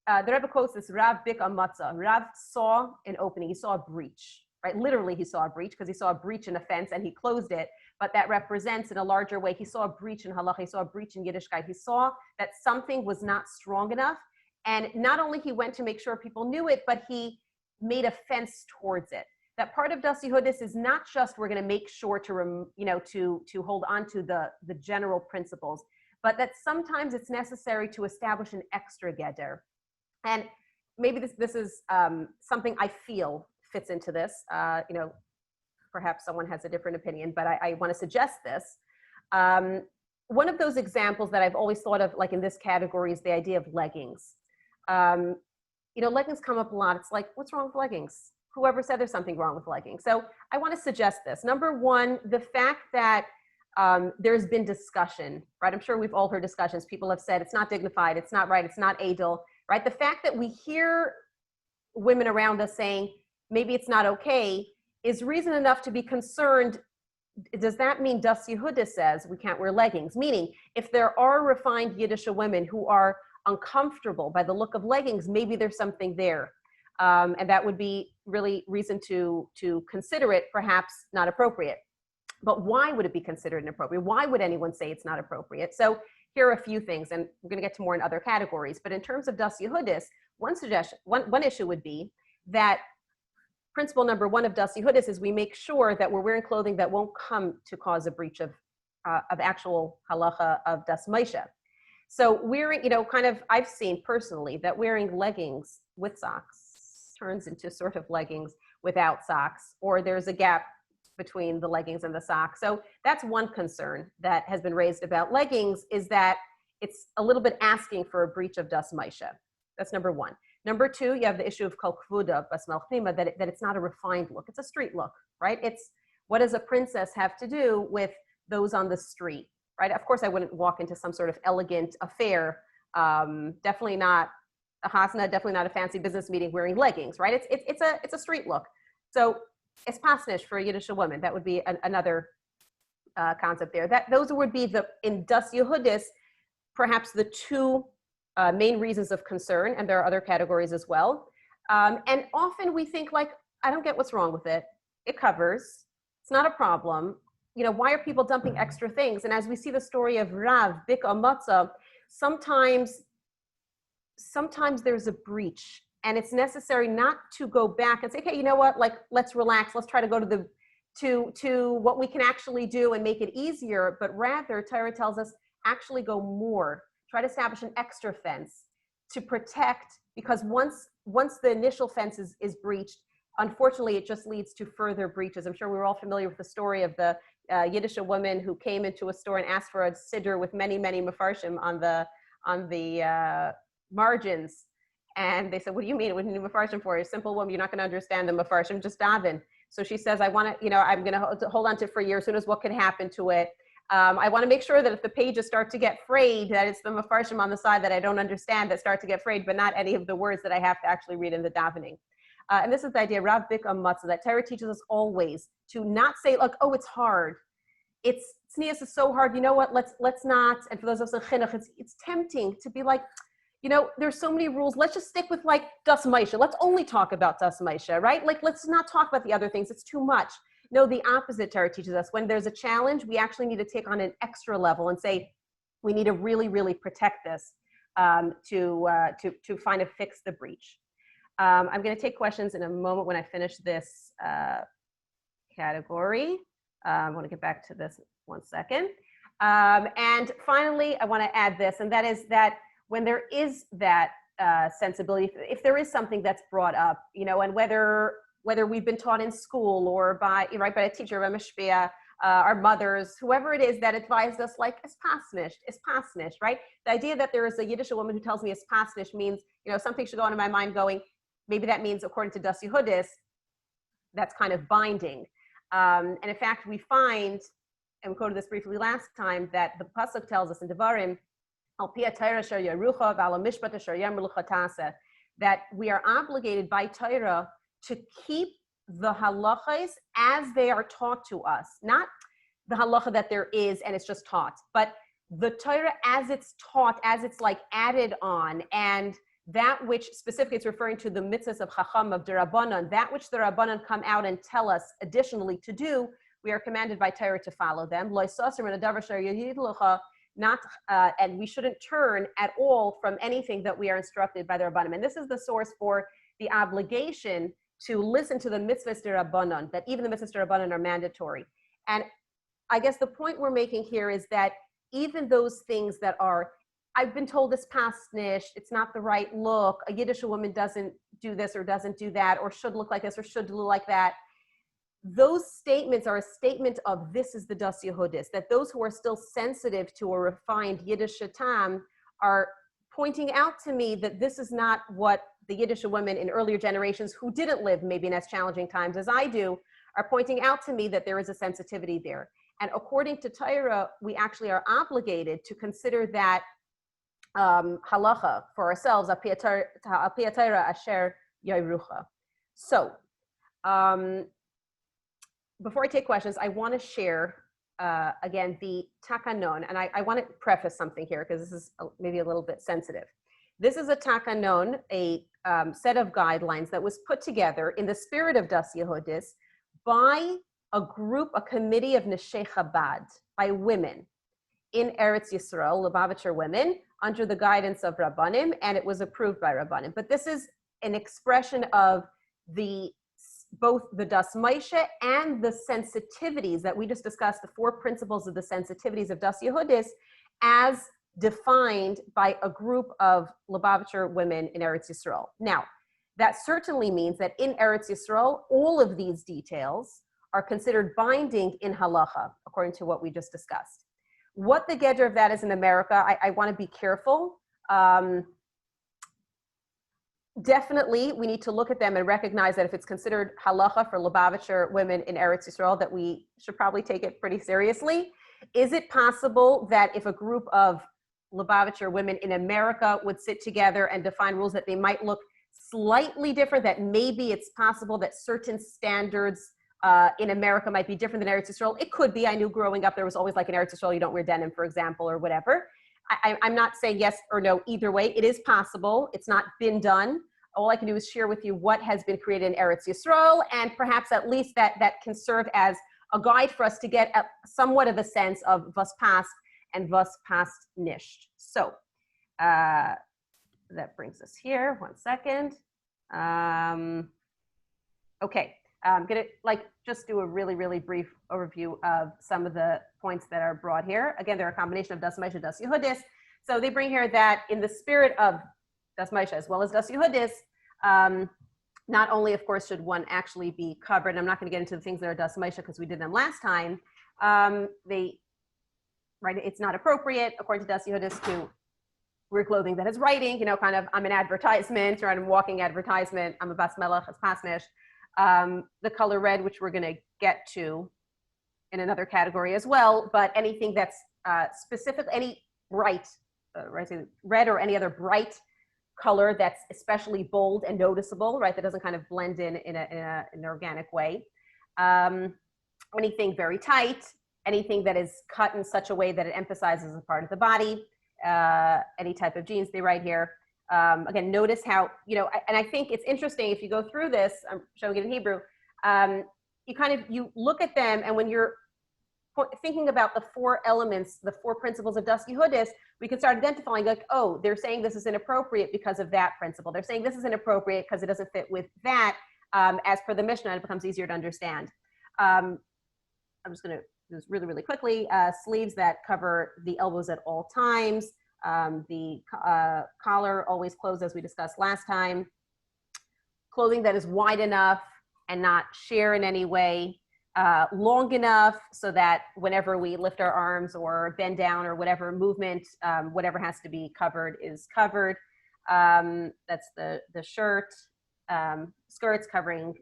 [SPEAKER 2] the Rebbe quotes this, Rav bik amatzah. Rav saw an opening, he saw a breach, right? Literally he saw a breach because he saw a breach in a fence and he closed it. But that represents in a larger way, he saw a breach in halacha, he saw a breach in Yiddishkeit. He saw that something was not strong enough. And not only he went to make sure people knew it, but he made a fence towards it. That part of Das Yehudis is not just we're going to make sure to hold on to the general principles, but that sometimes it's necessary to establish an extra geder. And maybe this is something I feel fits into this. Perhaps someone has a different opinion, but I want to suggest this. One of those examples that I've always thought of, like in this category, is the idea of leggings. Leggings come up a lot. It's like, what's wrong with leggings? Whoever said there's something wrong with leggings? So I want to suggest this. Number one, the fact that there's been discussion, right? I'm sure we've all heard discussions. People have said it's not dignified, it's not right, it's not Edel, right? The fact that we hear women around us saying maybe it's not okay is reason enough to be concerned does that mean Das Yehudis says we can't wear leggings? Meaning, if there are refined Yiddish women who are uncomfortable by the look of leggings, maybe there's something there. And that would be really reason to consider it perhaps not appropriate. But why would it be considered inappropriate? Why would anyone say it's not appropriate? So here are a few things, and we're going to get to more in other categories. But in terms of Das Yehudis, one issue would be that principle number one of Das Yehudis is we make sure that we're wearing clothing that won't come to cause a breach of actual halacha of Das Moshe. So wearing, I've seen personally that wearing leggings with socks turns into sort of leggings without socks, or there's a gap between the leggings and the socks. So that's one concern that has been raised about leggings, is that it's a little bit asking for a breach of Das Moshe. That's number one. Number two, you have the issue of kol kvuda basmel pnima, that it's not a refined look. It's a street look, right? It's, what does a princess have to do with those on the street, right? Of course, I wouldn't walk into some sort of elegant affair. Definitely not a hasna, definitely not a fancy business meeting wearing leggings, right? It's a street look. So it's pasnish for a Yiddish woman. That would be another concept there. Those would be in Das Yehudis, perhaps the two main reasons of concern, and there are other categories as well. And often we think like, I don't get what's wrong with it. It covers, it's not a problem. Why are people dumping extra things? And as we see the story of Rav, Bika Matzah, sometimes there's a breach, and it's necessary not to go back and say, okay, you know what, like, let's relax. Let's try to go to what we can actually do and make it easier. But rather, Torah tells us, actually go more. Try to establish an extra fence to protect, because once the initial fence is breached, unfortunately, it just leads to further breaches. I'm sure we're all familiar with the story of the Yiddish woman who came into a store and asked for a siddur with many, many mefarshim on the margins. And they said, what do you mean? What do you need mefarshim for? You're a simple woman. You're not going to understand the mefarshim. Just daven. So she says, I want to, I'm going to hold on to it for a year. As soon as what could happen to it. I want to make sure that if the pages start to get frayed, that it's the mefarshim on the side that I don't understand that start to get frayed, but not any of the words that I have to actually read in the davening. And this is the idea, Rav Bika Matzah, that Torah teaches us always to not say, like, oh, it's hard. Tznius is so hard. You know what? Let's not. And for those of us in chinuch, it's tempting to be like, there's so many rules. Let's just stick with like Das Moshe. Let's only talk about Das Moshe, right? Like, let's not talk about the other things. It's too much. No, the opposite Torah teaches us. When there's a challenge, we actually need to take on an extra level and say, we need to really, really protect this to kind of fix the breach. I'm going to take questions in a moment when I finish this category. I want to get back to this 1 second. And finally, I want to add this, and that is that when there is that sensibility, if there is something that's brought up, and whether we've been taught in school or by a teacher, a mishpia, our mothers, whoever it is that advised us, like, it's pasnish, right? The idea that there is a Yiddish woman who tells me it's pasnish means, something should go on in my mind going, maybe that means, according to Das Yehudis, that's kind of binding. And in fact, we find, and we quoted this briefly last time, that the pasuk tells us in Devarim, that we are obligated by Torah to keep the halachas as they are taught to us, not the halacha that there is and it's just taught, but the Torah as it's taught, as it's like added on, and that which specifically it's referring to the mitzvahs of Chacham, of Derabanan, that which the Rabbanan come out and tell us additionally to do, we are commanded by Torah to follow them. Not, and we shouldn't turn at all from anything that we are instructed by the Rabbanim. And this is the source for the obligation to listen to the mitzvahs derabanan, that even the mitzvahs derabanan are mandatory. And I guess the point we're making here is that even those things that are, I've been told this pasnish, it's not the right look, a Yiddish woman doesn't do this or doesn't do that, or should look like this or should look like that. Those statements are a statement of, this is the Das Yehudis, that those who are still sensitive to a refined Yiddish tam are pointing out to me that this is not what the Yiddish women in earlier generations who didn't live maybe in as challenging times as I do are pointing out to me that there is a sensitivity there. And according to Torah, we actually are obligated to consider that halacha for ourselves, apia Torah asher yairucha. So before I take questions, I want to share again the takanon, and I want to preface something here because this is maybe a little bit sensitive. This is a takanon, a set of guidelines that was put together in the spirit of Das Yehudis by a group, a committee of Neshei Chabad, by women in Eretz Yisrael, Lubavitcher women, under the guidance of Rabbanim, and it was approved by Rabbanim. But this is an expression of both the Das Moshe and the sensitivities that we just discussed, the 4 principles of the sensitivities of Das Yehudis, as defined by a group of Lubavitcher women in Eretz Yisrael. Now, that certainly means that in Eretz Yisrael, all of these details are considered binding in halacha, according to what we just discussed. What the gedger of that is in America, I want to be careful. Definitely, we need to look at them and recognize that if it's considered halacha for Lubavitcher women in Eretz Yisrael, that we should probably take it pretty seriously. Is it possible that if a group of Lubavitcher women in America would sit together and define rules that they might look slightly different, that maybe it's possible that certain standards in America might be different than Eretz Yisrael? It could be. I knew growing up there was always like in Eretz Yisrael, you don't wear denim, for example, or whatever. I'm not saying yes or no either way. It is possible. It's not been done. All I can do is share with you what has been created in Eretz Yisrael, and perhaps at least that can serve as a guide for us to get somewhat of a sense of was passt and was passt nicht. So that brings us here. 1 second. Okay. I'm going to just do a really, really brief overview of some of the points that are brought here. Again, they're a combination of Das Moshe and Das Yehudis. So they bring here that in the spirit of Das Moshe as well as Das Yehudis, not only, of course, should one actually be covered. I'm not going to get into the things that are Das Moshe because we did them last time. It's not appropriate, according to Das Yehudis, to wear clothing that is writing, kind of, I'm an advertisement or I'm a walking advertisement. I'm a bas melech, as pasnish. The color red, which we're going to get to in another category as well, but anything that's specific, any bright, red or any other bright color that's especially bold and noticeable, right? That doesn't kind of blend in an organic way. Anything very tight, anything that is cut in such a way that it emphasizes a part of the body, any type of jeans they write here. Again, notice how, and I think it's interesting if you go through this, I'm showing it in Hebrew, you look at them, and when you're thinking about the 4 elements, the 4 principles of Das Yehudis, we can start identifying like, oh, they're saying this is inappropriate because of that principle. They're saying this is inappropriate because it doesn't fit with that. As per the Mishnah, it becomes easier to understand. I'm just going to do this really, really quickly. Sleeves that cover the elbows at all times. The collar always closed, as we discussed last time. Clothing that is wide enough and not sheer in any way. Long enough so that whenever we lift our arms or bend down or whatever movement, whatever has to be covered is covered. That's the shirt. Skirts covering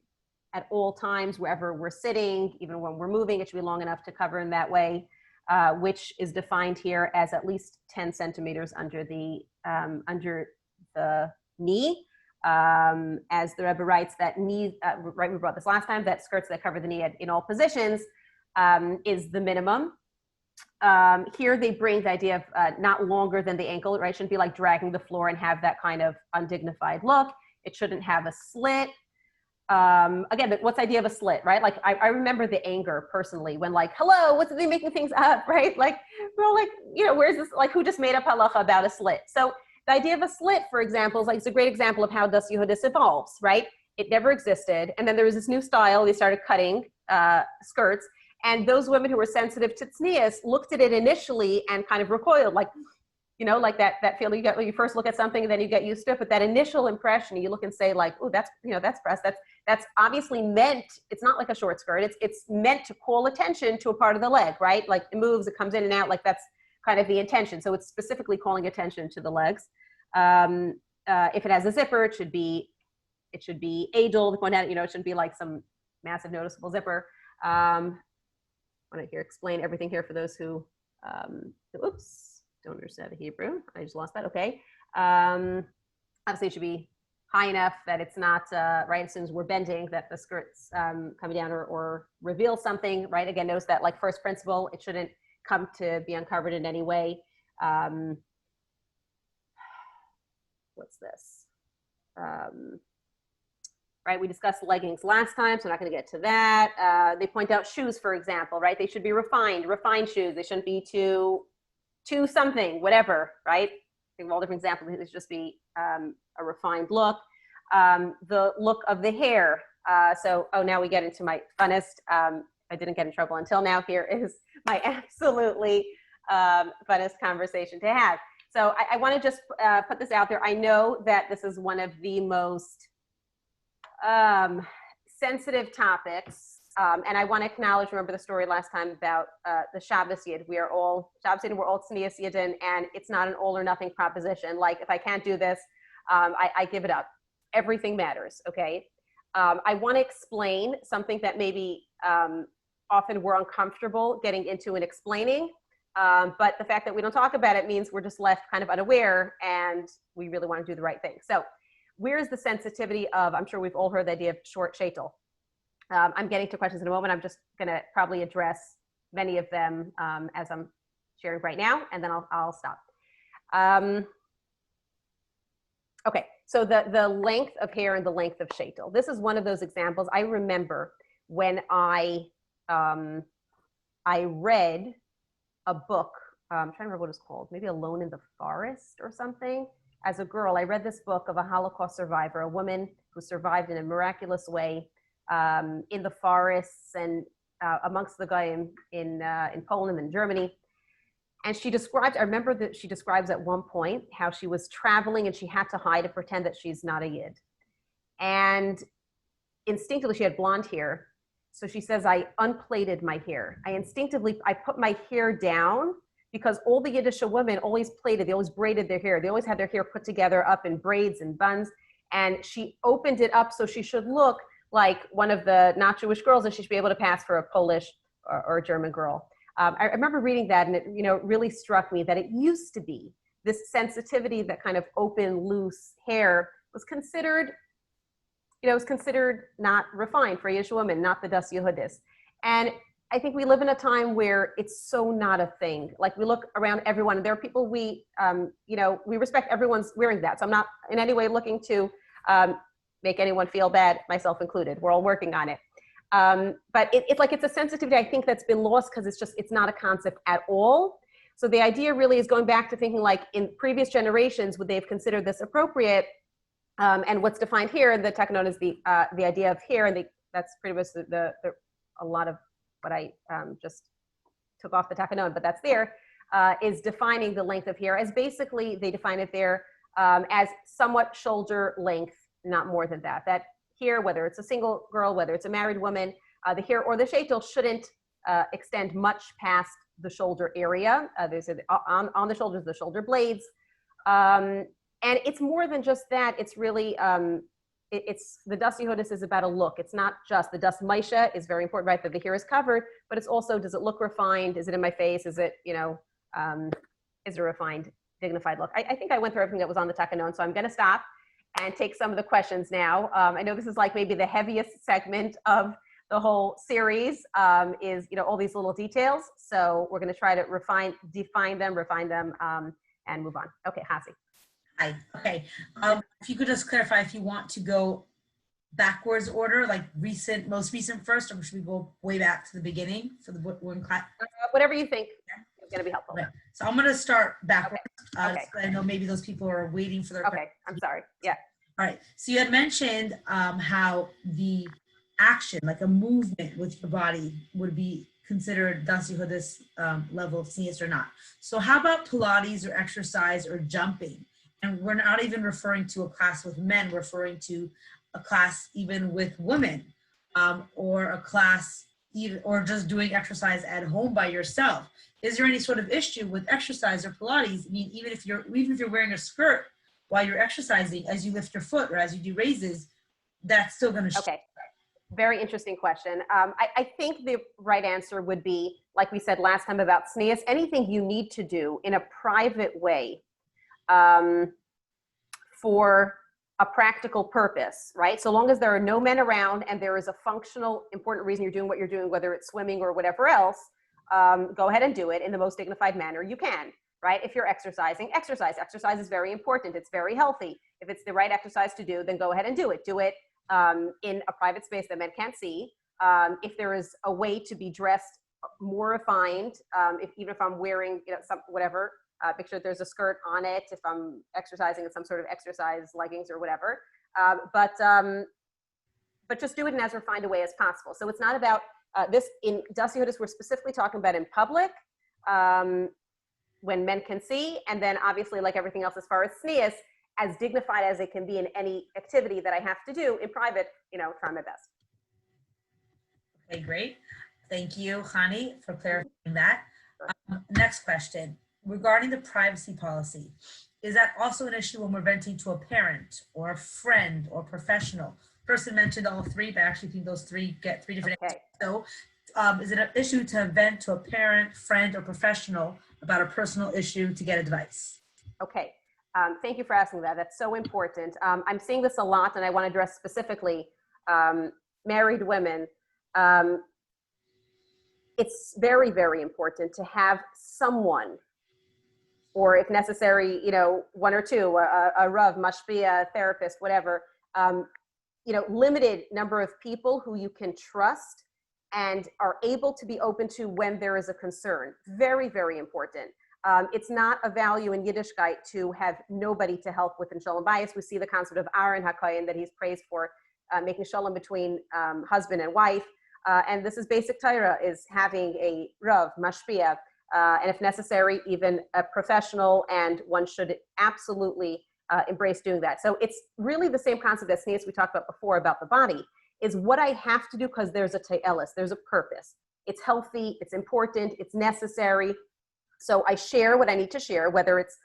[SPEAKER 2] at all times, wherever we're sitting, even when we're moving, it should be long enough to cover in that way. Which is defined here as at least 10 centimeters under the knee. As the Rebbe writes, that knee, we brought this last time, that skirts that cover the knee in all positions is the minimum. Here they bring the idea of not longer than the ankle, right? It shouldn't be like dragging the floor and have that kind of undignified look. It shouldn't have a slit. Again, what's the idea of a slit, right? Like, I remember the anger personally when like, hello, what's they making things up, right? Like, we're all like, where's this, like, who just made up halacha about a slit? So the idea of a slit, for example, is like, it's a great example of how Das Yehudis evolves, right? It never existed. And then there was this new style. They started cutting skirts. And those women who were sensitive to tznius looked at it initially and kind of recoiled, like, like that feeling you get when you first look at something and then you get used to it. But that initial impression, you look and say like, oh, that's, that's press. That's obviously meant, it's not like a short skirt. It's meant to call attention to a part of the leg, right? Like it moves, it comes in and out, like that's kind of the intention. So it's specifically calling attention to the legs. If it has a zipper, it should be Adel, it shouldn't be like some massive noticeable zipper. I want to explain everything here for those who, oops, don't understand the Hebrew. I just lost that. Okay. Obviously it should be high enough that it's not, right, as soon as we're bending, that the skirt's coming down or reveal something, right? Again, notice that like first principle, it shouldn't come to be uncovered in any way. What's this? Right, we discussed leggings last time, so I'm not going to get to that. They point out shoes, for example, right? They should be refined shoes. They shouldn't be too something, whatever, right? Think of all different examples. It should just be a refined look. The look of the hair. Now we get into my funnest. I didn't get in trouble until now. Here is my absolutely funnest conversation to have. So I want to just put this out there. I know that this is one of the most sensitive topics. And I want to acknowledge, remember the story last time about the Shabbos Yid. We are all Shabbos Yid, we're all Chanie Yidden, and it's not an all or nothing proposition. Like, if I can't do this, I give it up. Everything matters, okay? I want to explain something that maybe often we're uncomfortable getting into and explaining. But the fact that we don't talk about it means we're just left kind of unaware, and we really want to do the right thing. So where's the sensitivity of, I'm sure we've all heard the idea of short shaitel. I'm getting to questions in a moment. I'm just going to probably address many of them as I'm sharing right now, and then I'll stop. Okay, so the length of hair and the length of shaitel. This is one of those examples. I remember when I read a book, I'm trying to remember what it's called, maybe Alone in the Forest or something. As a girl, I read this book of a Holocaust survivor, a woman who survived in a miraculous way in the forests and amongst the guy in Poland and Germany. And she described, I remember that she describes at one point how she was traveling and she had to hide and pretend that she's not a Yid. And instinctively, she had blonde hair. So she says, I unplaited my hair. I put my hair down because all the Yiddish women always plaited, they always braided their hair. They always had their hair put together up in braids and buns. And she opened it up so she should look like one of the not Jewish girls, and she should be able to pass for a Polish or a German girl. I remember reading that, and it really struck me that it used to be this sensitivity, that kind of open, loose hair was considered, not refined for a Yiddish woman, not the Das Yehudis. And I think we live in a time where it's so not a thing. Like, we look around everyone, and there are people we respect, everyone's wearing that. So I'm not in any way looking to make anyone feel bad, myself included. We're all working on it. But it's a sensitivity, I think, that's been lost because it's not a concept at all. So the idea really is going back to thinking, like, in previous generations, would they have considered this appropriate? And what's defined here in the Takanon is the idea of hair, and that's pretty much a lot of what I just took off the Takanon, but that's there, is defining the length of hair as basically, they define it there as somewhat shoulder length, not more than that. That hair, whether it's a single girl, whether it's a married woman, the hair or the shaitel shouldn't extend much past the shoulder area. There's on the shoulders, the shoulder blades. And it's more than just that. It's really, it's the Das Yehudis is about a look. It's not just the Das Maisha is very important, right? That the hair is covered, but it's also, does it look refined? Is it in my face? Is it, is it a refined, dignified look? I think I went through everything that was on the Takanon, so I'm going to stop and take some of the questions now. I know this is like maybe the heaviest segment of the whole series, is, all these little details. So we're going to try to define them, refine them, and move on. Okay, Hasi.
[SPEAKER 1] Hi. Okay. If you could just clarify if you want to go backwards order, like most recent first, or should we go way back to the beginning for the one class?
[SPEAKER 2] Whatever you think is going to be helpful.
[SPEAKER 1] Okay. So I'm going to start backwards.
[SPEAKER 2] Okay.
[SPEAKER 1] So I know maybe those people are waiting for their
[SPEAKER 2] Okay, I'm sorry. Yeah.
[SPEAKER 1] All right. So you had mentioned how the action, like a movement with your body, would be considered Das Yehudis level of sneeze or not. So how about Pilates or exercise or jumping? And we're not even referring to a class with men, we're referring to a class even with women, or a class or just doing exercise at home by yourself. Is there any sort of issue with exercise or Pilates? I mean, even if you're wearing a skirt while you're exercising, as you lift your foot or as you do raises, that's still going to show.
[SPEAKER 2] Okay. Very interesting question. I think the right answer would be, like we said last time about sneeze, anything you need to do in a private way for a practical purpose, right? So long as there are no men around and there is a functional, important reason you're doing what you're doing, whether it's swimming or whatever else, go ahead and do it in the most dignified manner you can, right? If you're exercising, exercise. Exercise is very important. It's very healthy. If it's the right exercise to do, then go ahead and do it. Do it in a private space that men can't see. If there is a way to be dressed more refined, even if I'm wearing, some whatever, make sure there's a skirt on it. If I'm exercising in some sort of exercise leggings or whatever, but just do it in as refined a way as possible. So it's not about this in Das Yehudis. We're specifically talking about in public, when men can see, and then obviously, like everything else, as far as tznius, as dignified as it can be in any activity that I have to do in private, try my best.
[SPEAKER 1] Okay, great. Thank you, Chanie, for clarifying that. Next question. Regarding the privacy policy, is that also an issue when we're venting to a parent or a friend or professional? Person mentioned all three, but I actually think those three get three different answers. So is it an issue to vent to a parent, friend, or professional about a personal issue to get advice?
[SPEAKER 2] Okay. Thank you for asking that. That's so important. I'm seeing this a lot, and I want to address specifically married women. It's very, very important to have someone, or if necessary, one or two, a Rav, Mashpia, therapist, whatever, limited number of people who you can trust and are able to be open to when there is a concern. Very, very important. It's not a value in Yiddishkeit to have nobody to help with in Shalom Bayis. We see the concept of Aaron HaKohen that he's praised for making Shalom between husband and wife. And this is basic Torah, is having a Rav, Mashpia, and if necessary, even a professional, and one should absolutely embrace doing that. So it's really the same concept as tznius we talked about before about the body, is what I have to do because there's a te'elis, there's a purpose. It's healthy, it's important, it's necessary. So I share what I need to share, whether it's,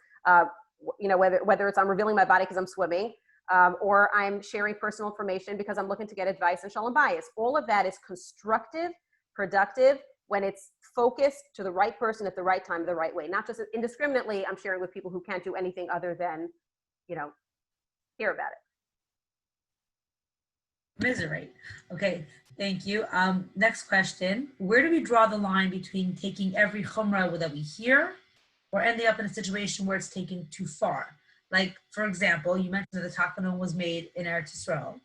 [SPEAKER 2] whether it's I'm revealing my body because I'm swimming, or I'm sharing personal information because I'm looking to get advice in Shalom Bayis. All of that is constructive, productive, when it's focused to the right person at the right time, the right way. Not just indiscriminately, I'm sharing with people who can't do anything other than, hear about it.
[SPEAKER 1] Commiserate. Okay, thank you. Next question. Where do we draw the line between taking every chumrah that we hear or ending up in a situation where it's taken too far? Like, for example, you mentioned that the tachanon was made in Eretz Yisrael.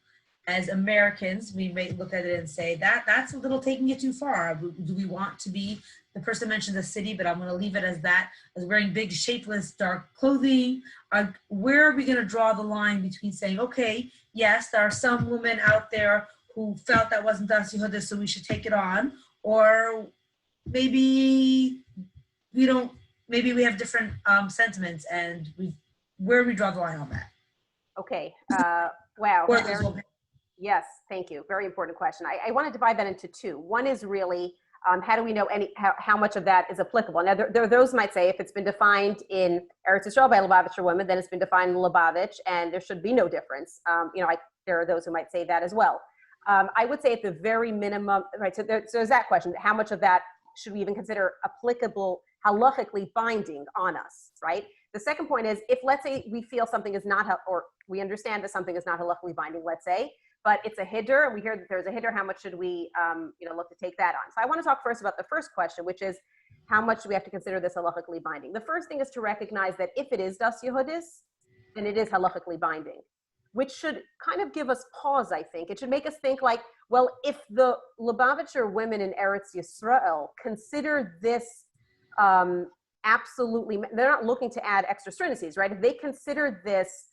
[SPEAKER 1] As Americans, we may look at it and say that's a little taking it too far. Do we want to be, the person mentioned the city, but I'm going to leave it as that, as wearing big, shapeless, dark clothing. Where are we going to draw the line between saying, okay, yes, there are some women out there who felt that wasn't Das Yehudis, so we should take it on, or maybe we don't, maybe we have different sentiments, and where do we draw the line on that?
[SPEAKER 2] Okay, wow. Yes, thank you. Very important question. I want to divide that into two. One is really, how do we know how much of that is applicable? Now, there are those who might say if it's been defined in Eretz Yisrael by Lubavitcher women, then it's been defined in Lubavitch, and there should be no difference. There are those who might say that as well. I would say at the very minimum, right, so there's that question. How much of that should we even consider applicable, halachically binding on us, right? The second point is, if let's say we feel something is not, or we understand that something is not halachically binding, let's say, but it's a hiddur, and we hear that there's a hiddur, how much should we, look to take that on? So I want to talk first about the first question, which is, how much do we have to consider this halachically binding? The first thing is to recognize that if it is Das Yehudis, then it is halachically binding, which should kind of give us pause, I think. It should make us think like, well, if the Lubavitcher women in Eretz Yisrael consider this absolutely, they're not looking to add extra stringencies, right? If they consider this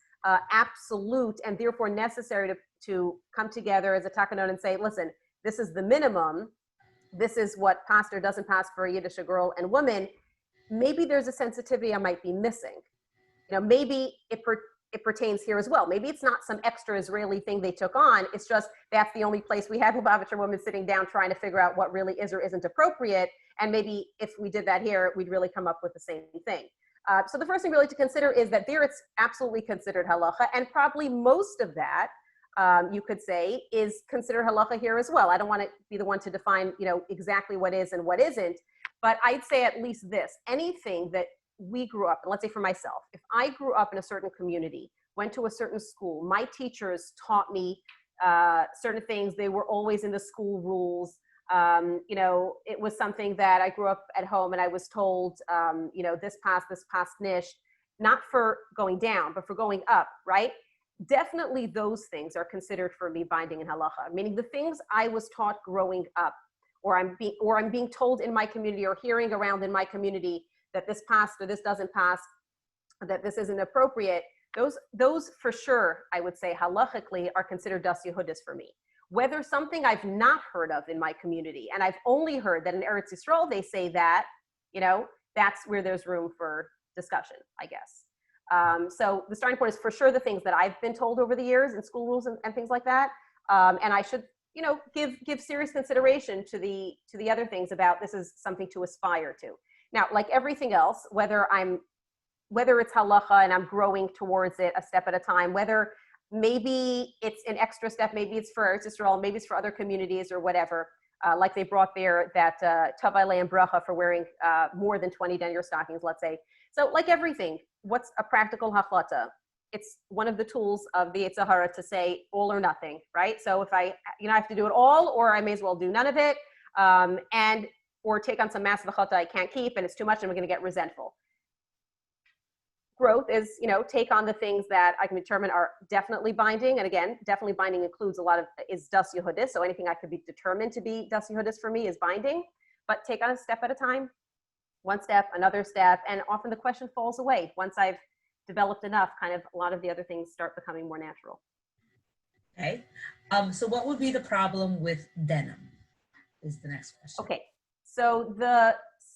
[SPEAKER 2] absolute and therefore necessary to come together as a takanon and say, listen, this is the minimum, this is what pass or doesn't pass for a Yiddish girl and woman, maybe there's a sensitivity I might be missing. Maybe it pertains here as well. Maybe it's not some extra Israeli thing they took on. It's just that's the only place we have Lubavitcher women sitting down trying to figure out what really is or isn't appropriate. And maybe if we did that here, we'd really come up with the same thing. So the first thing really to consider is that there it's absolutely considered halacha, and probably most of that, you could say, is considered halacha here as well. I don't want to be the one to define, exactly what is and what isn't, but I'd say at least this: anything that we grew up, and let's say for myself, if I grew up in a certain community went to a certain school. My teachers taught me certain things. They were always in the school rules. You know, it was something that I grew up at home and I was told, you know, this past nish, not for going down, but for going up, right? Definitely those things are considered for me binding in halacha, meaning the things I was taught growing up, or I'm being told in my community or hearing around in my community that this passed or this doesn't pass, that this isn't appropriate. Those for sure, I would say halachically are considered das Yehudis for me. Whether something I've not heard of in my community, and I've only heard that in Eretz Yisrael they say that, you know, that's where there's room for discussion, I guess. So the starting point is for sure the things that I've been told over the years in school rules and things like that. And I should, you know, give serious consideration to the other things about this is something to aspire to. Now, like everything else, whether it's halacha and I'm growing towards it a step at a time, whether maybe it's an extra step, maybe it's for Eretz Yisrael, maybe it's for other communities or whatever, like they brought there that Tavai and Bracha for wearing more than 20 Denier stockings, let's say. So like everything, what's a practical hachlata? It's one of the tools of the Yetzer Hara to say all or nothing, right? So if I have to do it all, or I may as well do none of it, or take on some massive hachlata I can't keep and it's too much and I'm going to get resentful. Growth is, you know, take on the things that I can determine are definitely binding. And again, definitely binding includes is das Yehudis. So anything I could be determined to be das Yehudis for me is binding, but take on a step at a time, one step, another step. And often the question falls away. Once I've developed enough, kind of a lot of the other things start becoming more natural.
[SPEAKER 1] Okay. So what would be the problem with denim is the next question.
[SPEAKER 2] Okay. So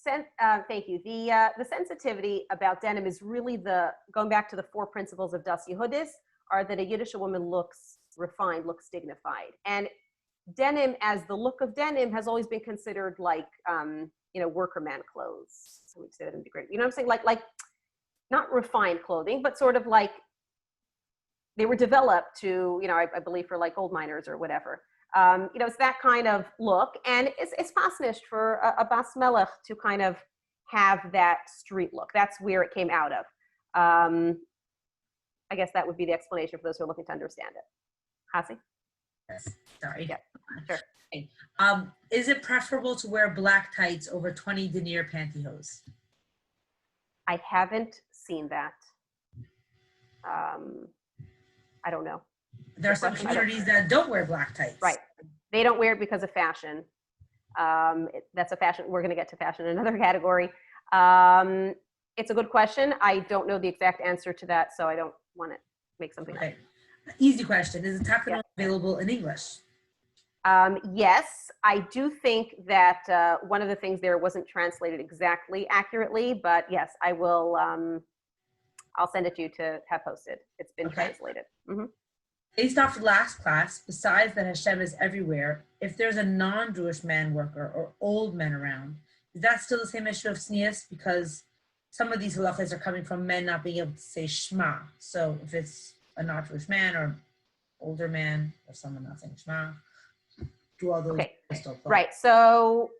[SPEAKER 2] thank you. The sensitivity about denim is really going back to the 4 principles of das Yehudis are that a Yiddish woman looks refined, looks dignified. And denim, as the look of denim, has always been considered like, you know, worker man clothes. So we'd say that would be great. You know what I'm saying? Like not refined clothing, but sort of like they were developed to, you know, I believe for like gold miners or whatever. You know, it's that kind of look, and it's fascinating for a bas melech to kind of have that street look. That's where it came out of. I guess that would be the explanation for those who are looking to understand it. Hasi?
[SPEAKER 1] Yes. Sorry.
[SPEAKER 2] Yeah, sure.
[SPEAKER 1] Okay. Is it preferable to wear black tights over 20 Denier pantyhose?
[SPEAKER 2] I haven't seen that. I don't know.
[SPEAKER 1] There are some communities that don't wear black tights.
[SPEAKER 2] Right. They don't wear it because of fashion. That's a fashion. We're going to get to fashion in another category. It's a good question. I don't know the exact answer to that, so I don't want to make something up.
[SPEAKER 1] Easy question. Is the tapenade available in English?
[SPEAKER 2] Yes, I do think that one of the things there wasn't translated exactly accurately, but yes, I will. I'll send it to you to have posted. It's been translated. Mm-hmm.
[SPEAKER 1] Based off the last class, besides that Hashem is everywhere, if there's a non-Jewish man worker or old men around, is that still the same issue of tznius? Because some of these halachas are coming from men not being able to say Shema. So if it's a non-Jewish man or older man or someone not saying Shema, do all those still apply? Right.
[SPEAKER 2] So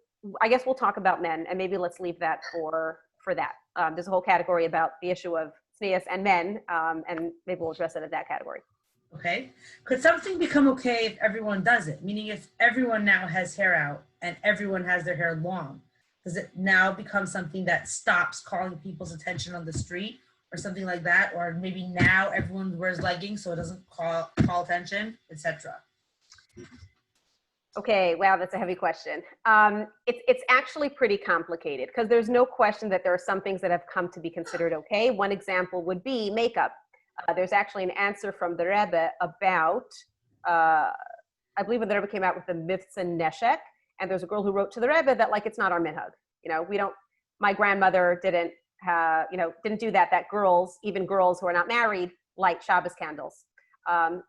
[SPEAKER 2] I guess we'll talk about men, and maybe let's leave that for that. There's a whole category about the issue of tznius and men, and maybe we'll address it at that category.
[SPEAKER 1] Okay. Could something become okay if everyone does it? Meaning if everyone now has hair out and everyone has their hair long, does it now become something that stops calling people's attention on the street or something like that? Or maybe now everyone wears leggings so it doesn't call attention, etc.
[SPEAKER 2] Okay, wow, that's a heavy question. It's actually pretty complicated because there's no question that there are some things that have come to be considered okay. One example would be makeup. There's actually an answer from the Rebbe about, I believe when the Rebbe came out with the Mitzvah Neshek, and there's a girl who wrote to the Rebbe that like, it's not our minhag. You know, my grandmother didn't do that girls, even girls who are not married, light Shabbos candles. I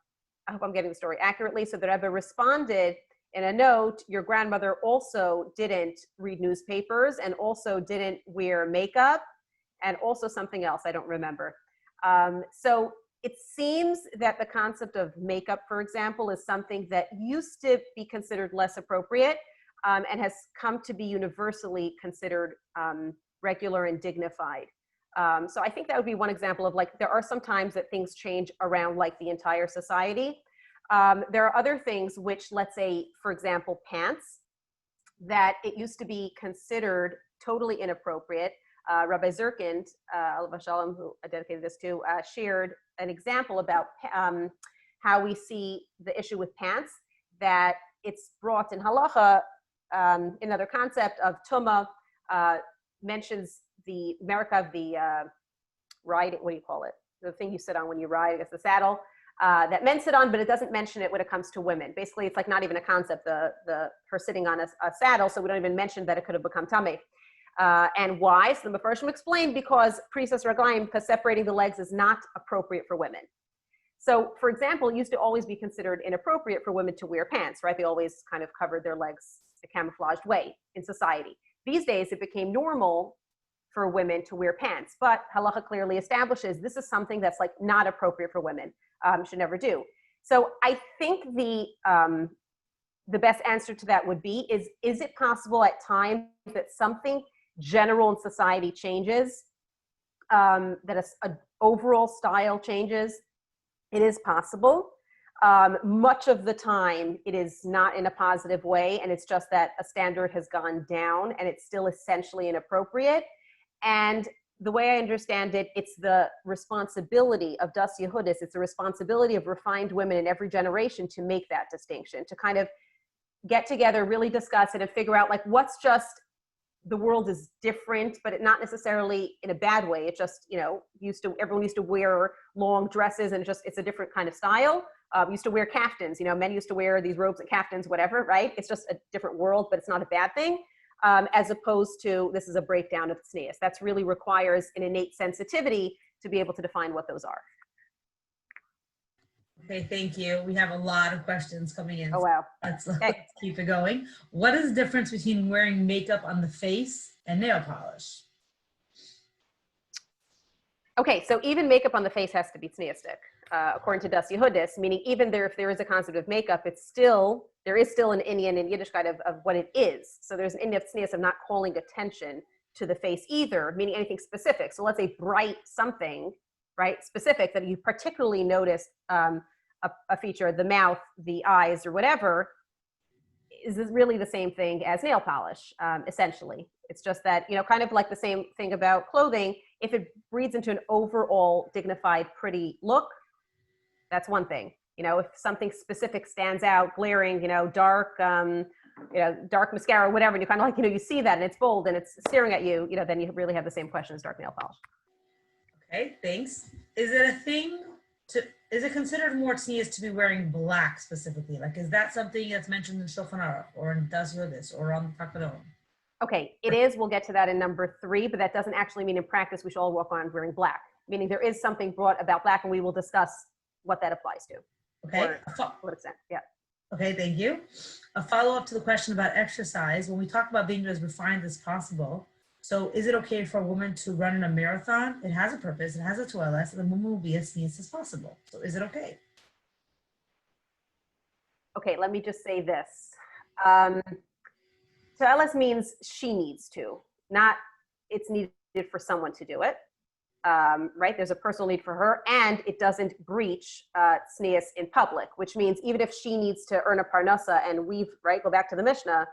[SPEAKER 2] hope I'm getting the story accurately. So the Rebbe responded in a note, your grandmother also didn't read newspapers and also didn't wear makeup and also something else, I don't remember. So it seems that the concept of makeup, for example, is something that used to be considered less appropriate and has come to be universally considered regular and dignified. So I think that would be one example of like, there are some times that things change around like the entire society. There are other things which, let's say, for example, pants, that it used to be considered totally inappropriate. Rabbi Zirkind, Alav Shalom, who I dedicated this to, shared an example about how we see the issue with pants, that it's brought in halacha, another concept of tuma, mentions the merikav, the riding, what do you call it? The thing you sit on when you ride, I guess the saddle, that men sit on, but it doesn't mention it when it comes to women. Basically, it's like not even a concept, her sitting on a saddle, so we don't even mention that it could have become tummy. And why? So the Mefarshim explained, because prisas raglayim, because separating the legs is not appropriate for women. So, for example, it used to always be considered inappropriate for women to wear pants, right? They always kind of covered their legs a camouflaged way in society. These days, it became normal for women to wear pants, but halacha clearly establishes this is something that's like not appropriate for women, should never do. So I think the best answer to that would be, is it possible at times that something general in society changes, that an overall style changes? It is possible. Much of the time, it is not in a positive way, and it's just that a standard has gone down and it's still essentially inappropriate. And the way I understand it, it's the responsibility of Das Yehudis, it's the responsibility of refined women in every generation to make that distinction, to kind of get together, really discuss it, and figure out like what's just, the world is different, but it not necessarily in a bad way. It just, you know, everyone used to wear long dresses, and it's a different kind of style. Used to wear kaftans, you know, men used to wear these robes and kaftans, whatever, right? It's just a different world, but it's not a bad thing. As opposed to, this is a breakdown of tznius. That's really requires an innate sensitivity to be able to define what those are.
[SPEAKER 1] Okay, thank you. We have a lot of questions coming in.
[SPEAKER 2] Oh, wow.
[SPEAKER 1] Let's keep it going. What is the difference between wearing makeup on the face and nail polish?
[SPEAKER 2] Okay, so even makeup on the face has to be tzniistic, according to Das Yehudis, meaning even there, if there is a concept of makeup, there is still an Indian and Yiddishkeit of what it is. So there's an Indian of tznius of not calling attention to the face either, meaning anything specific. So let's say bright something, right, specific that you particularly notice, a feature, the mouth, the eyes, or whatever, is really the same thing as nail polish, essentially. It's just that, you know, kind of like the same thing about clothing. If it breeds into an overall dignified, pretty look, that's one thing. You know, if something specific stands out, glaring, you know, dark mascara, whatever, and you kind of like, you know, you see that and it's bold and it's staring at you, you know, then you really have the same question as dark nail polish.
[SPEAKER 1] Okay, thanks. Is it considered more tznius to be wearing black specifically? Like, is that something that's mentioned in Shulchan Aruch or in Das Yehudis or on the Takadon?
[SPEAKER 2] Okay, it is. We'll get to that in number 3, but that doesn't actually mean in practice we should all walk around wearing black. Meaning there is something brought about black, and we will discuss what that applies to.
[SPEAKER 1] Okay.
[SPEAKER 2] To what extent? Yeah.
[SPEAKER 1] Okay, thank you. A follow-up to the question about exercise. When we talk about being as refined as possible, so is it okay for a woman to run in a marathon? It has a purpose, it has a toilet, so the woman will be as tznius as possible. So is it okay?
[SPEAKER 2] Okay, let me just say this. Toilet means she needs to, not it's needed for someone to do it. Right? There's a personal need for her, and it doesn't breach tznius in public, which means even if she needs to earn a parnasa and weave, right, go back to the Mishnah,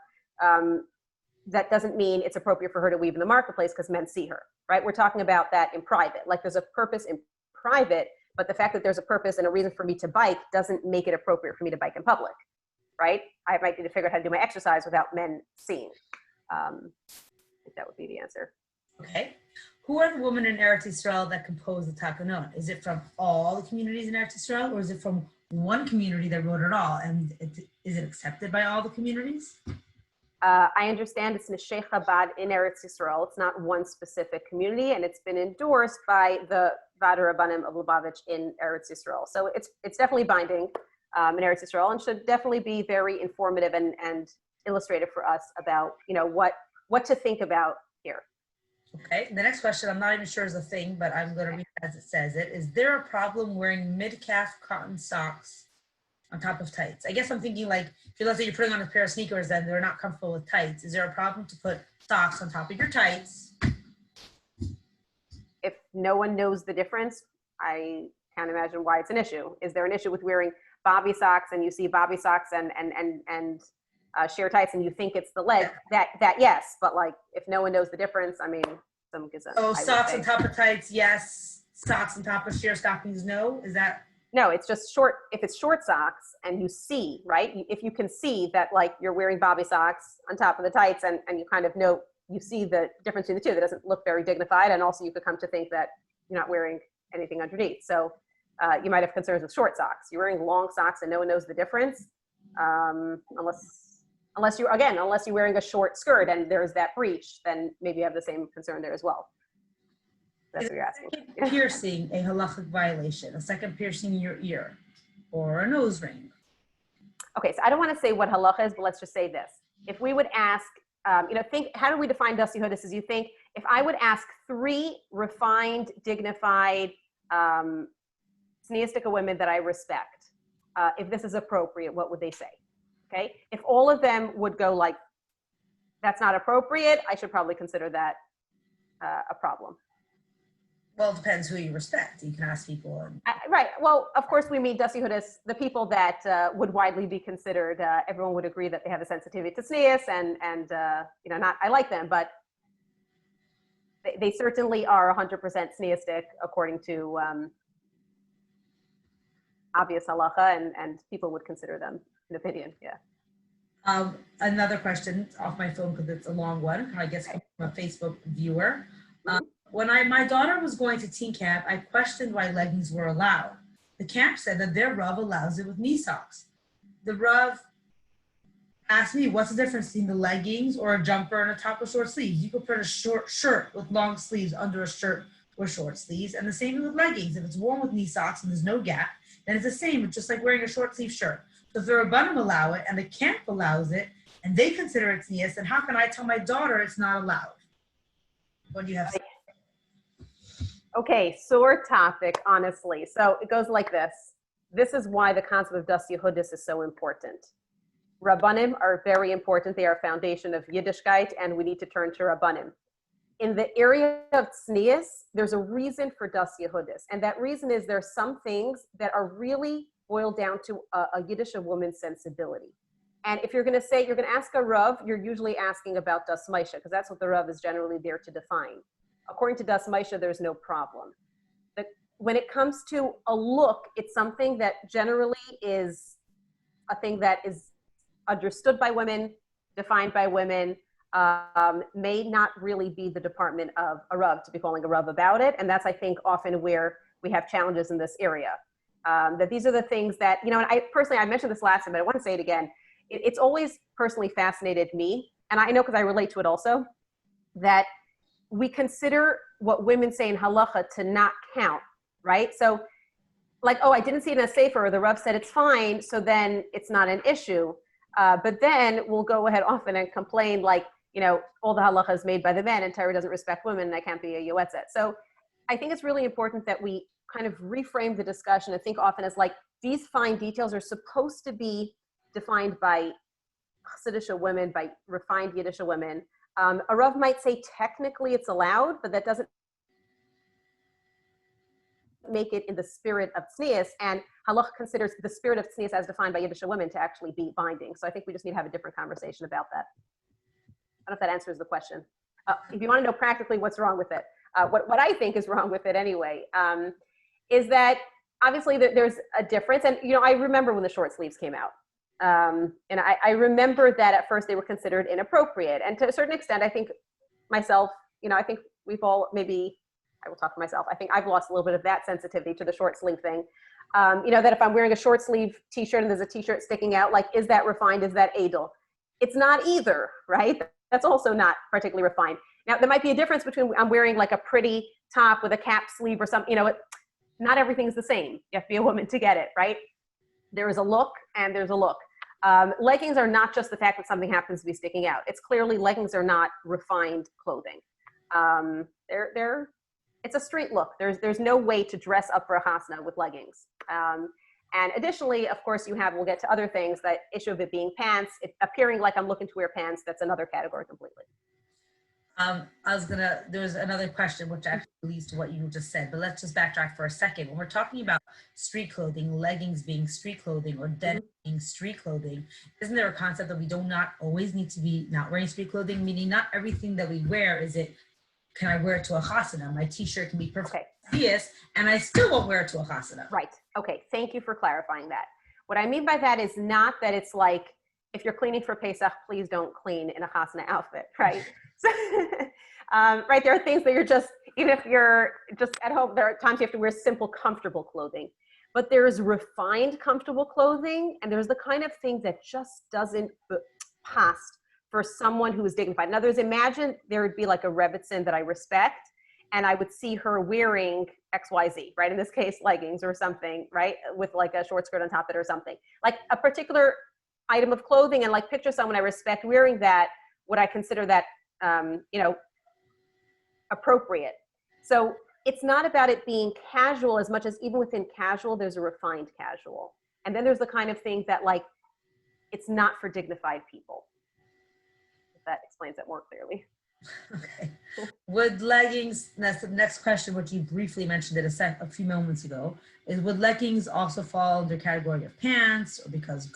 [SPEAKER 2] that doesn't mean it's appropriate for her to weave in the marketplace because men see her, right? We're talking about that in private. Like there's a purpose in private, but the fact that there's a purpose and a reason for me to bike doesn't make it appropriate for me to bike in public, right? I might need to figure out how to do my exercise without men seeing. I think that would be the answer.
[SPEAKER 1] Okay. Who are the women in Eretz Yisrael that compose the Takanon? Is it from all the communities in Eretz Yisrael, or is it from one community that wrote it all? And is it accepted by all the communities?
[SPEAKER 2] I understand it's Neshei Chabad in Eretz Yisrael. It's not one specific community, and it's been endorsed by the Vada Rabbanim of Lubavitch in Eretz Yisrael. So it's definitely binding in Eretz Yisrael, and should definitely be very informative and illustrative for us about, you know, what to think about here.
[SPEAKER 1] Okay, the next question, I'm not even sure is a thing, but I'm going to read as it says it. Is there a problem wearing mid-calf cotton socks on top of tights? I guess I'm thinking like, if let's say you're putting on a pair of sneakers and they're not comfortable with tights, is there a problem to put socks on top of your tights
[SPEAKER 2] if no one knows the difference, I can't imagine why it's an issue. Is there an issue with wearing bobby socks and you see bobby socks and sheer tights and you think it's the leg? That yes, but like if no one knows the difference, I mean, some gives a.
[SPEAKER 1] Oh, socks on top of tights, yes. Socks on top of sheer stockings, no. Is that?
[SPEAKER 2] No, it's just short. If it's short socks and you see, right? If you can see that like you're wearing bobby socks on top of the tights and you kind of know, you see the difference between the two, that doesn't look very dignified. And also you could come to think that you're not wearing anything underneath. So you might have concerns with short socks. You're wearing long socks and no one knows the difference. Unless you're wearing a short skirt and there's that breach, then maybe you have the same concern there as well. That's what you're asking.
[SPEAKER 1] Piercing a halachic violation, a second piercing in your ear, or a nose ring.
[SPEAKER 2] Okay, so I don't want to say what halacha is, but let's just say this. If we would ask, think, how do we define das Yehudis? As you think, if I would ask 3 refined, dignified, sneistic women that I respect, if this is appropriate, what would they say? Okay, if all of them would go like, that's not appropriate, I should probably consider that a problem.
[SPEAKER 1] Well, it depends who you respect. You can ask people.
[SPEAKER 2] Right. Well, of course, we mean das Yehudis, the people that would widely be considered. Everyone would agree that they have a sensitivity to sneis, and not I like them, but they certainly are 100% sneistic according to obvious halacha, and people would consider them an opinion. Yeah.
[SPEAKER 1] Another question off my phone because it's a long one. I guess from a Facebook viewer. When my daughter was going to teen camp, I questioned why leggings were allowed. The camp said that their Rav allows it with knee socks. The Rav asked me, what's the difference between the leggings or a jumper and a top with short sleeves? You could put a short shirt with long sleeves under a shirt with short sleeves, and the same with leggings. If it's worn with knee socks and there's no gap, then it's the same. It's just like wearing a short sleeve shirt. So if the Rabbanim allow it and the camp allows it, and they consider it sneas, then how can I tell my daughter it's not allowed? What do you have to say?
[SPEAKER 2] Okay, sore topic, honestly. So it goes like this. This is why the concept of das Yehudis is so important. Rabbanim are very important. They are a foundation of Yiddishkeit, and we need to turn to Rabbanim. In the area of tznius, there's a reason for das Yehudis. And that reason is there's some things that are really boiled down to a Yiddish woman's sensibility. And if you're going to say, you're going to ask a Rav, you're usually asking about das Maisha, because that's what the Rav is generally there to define. According to das Maisha, there's no problem. But when it comes to a look, it's something that generally is a thing that is understood by women, defined by women, may not really be the department of a Rav to be calling a Rav about it. And that's, I think, often where we have challenges in this area. That these are the things that, and I mentioned this last time, but I want to say it again. It's always personally fascinated me, and I know because I relate to it also, that we consider what women say in halacha to not count, right? So like, oh, I didn't see it in a sefer, or the Rav said it's fine, so then it's not an issue. But then we'll go ahead often and complain like, all the halacha is made by the men and Torah doesn't respect women and I can't be a yoetzet. So I think it's really important that we kind of reframe the discussion and think often as like, these fine details are supposed to be defined by Hasidic women, by refined Yiddish women. A Rav might say technically it's allowed, but that doesn't make it in the spirit of tznius, and halach considers the spirit of tznius as defined by Yiddish women to actually be binding. So I think we just need to have a different conversation about that. I don't know if that answers the question. If you want to know practically what's wrong with it, what I think is wrong with it anyway, is that obviously there's a difference. And, I remember when the short sleeves came out. And I remember that at first they were considered inappropriate. And to a certain extent, I think myself, I think we've all, maybe I will talk for myself. I think I've lost a little bit of that sensitivity to the short sleeve thing. That if I'm wearing a short sleeve t-shirt and there's a t-shirt sticking out, like, is that refined? Is that Edel? It's not either, right? That's also not particularly refined. Now, there might be a difference between I'm wearing like a pretty top with a cap sleeve or something, not everything's the same. You have to be a woman to get it, right? There is a look and there's a look. Leggings are not just the fact that something happens to be sticking out. It's clearly leggings are not refined clothing. It's a street look. There's no way to dress up for a chasna with leggings. And additionally, of course, we'll get to other things, that issue of it being pants, it appearing like I'm looking to wear pants, that's another category completely.
[SPEAKER 1] There's another question which actually leads to what you just said, but let's just backtrack for a second. When we're talking about street clothing, leggings being street clothing or denim being street clothing, isn't there a concept that we do not always need to be not wearing street clothing? Meaning not everything that we wear can I wear it to a chasana? My t-shirt can be perfect and I still won't wear it to a chasana.
[SPEAKER 2] Right. Okay. Thank you for clarifying that. What I mean by that is not that it's like, if you're cleaning for Pesach, please don't clean in a chasana outfit, right? So, right, there are things that you're just, even if you're just at home, there are times you have to wear simple, comfortable clothing. But there's refined, comfortable clothing, and there's the kind of thing that just doesn't pass for someone who is dignified. In other words, imagine there would be like a Rebbetzin that I respect, and I would see her wearing XYZ, right? In this case, leggings or something, right? With like a short skirt on top of it or something. Like a particular item of clothing, and like picture someone I respect wearing that, would I consider that, appropriate? So it's not about it being casual as much as even within casual, there's a refined casual. And then there's the kind of thing that like, it's not for dignified people. If that explains it more clearly.
[SPEAKER 1] Okay. Would leggings, that's the next question, which you briefly mentioned it a few moments ago, is would leggings also fall under category of pants, or because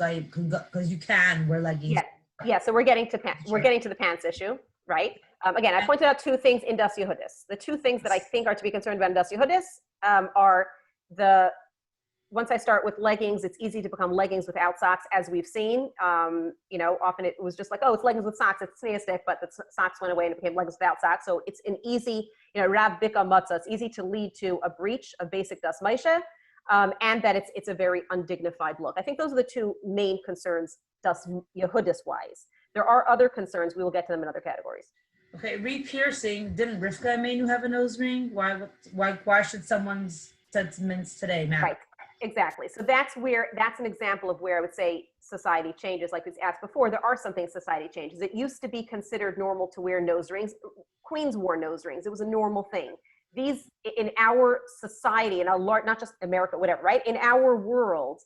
[SPEAKER 1] you can wear leggings?
[SPEAKER 2] Yeah. So we're getting to pants. We're getting to the pants issue, right? Again, I pointed out two things in Das Yehudis. The two things that I think are to be concerned about in Das Yehudis are once I start with leggings, it's easy to become leggings without socks, as we've seen. Often it was just like, oh, it's leggings with socks, it's sneastic, but the socks went away and it became leggings without socks. So it's an easy, Rav Bika Matzah, it's easy to lead to a breach of basic Das Maisha, and that it's a very undignified look. I think those are the two main concerns, Das Yehudis wise. There are other concerns, we will get to them in other categories.
[SPEAKER 1] Okay, re-piercing, didn't Rivka Amenu have a nose ring? Why should someone's sentiments today matter?
[SPEAKER 2] Right. Exactly. So that's an example of where I would say society changes. Like we asked before, there are some things society changes. It used to be considered normal to wear nose rings. Queens wore nose rings. It was a normal thing. These, in our society, in not just America, whatever, right? In our world,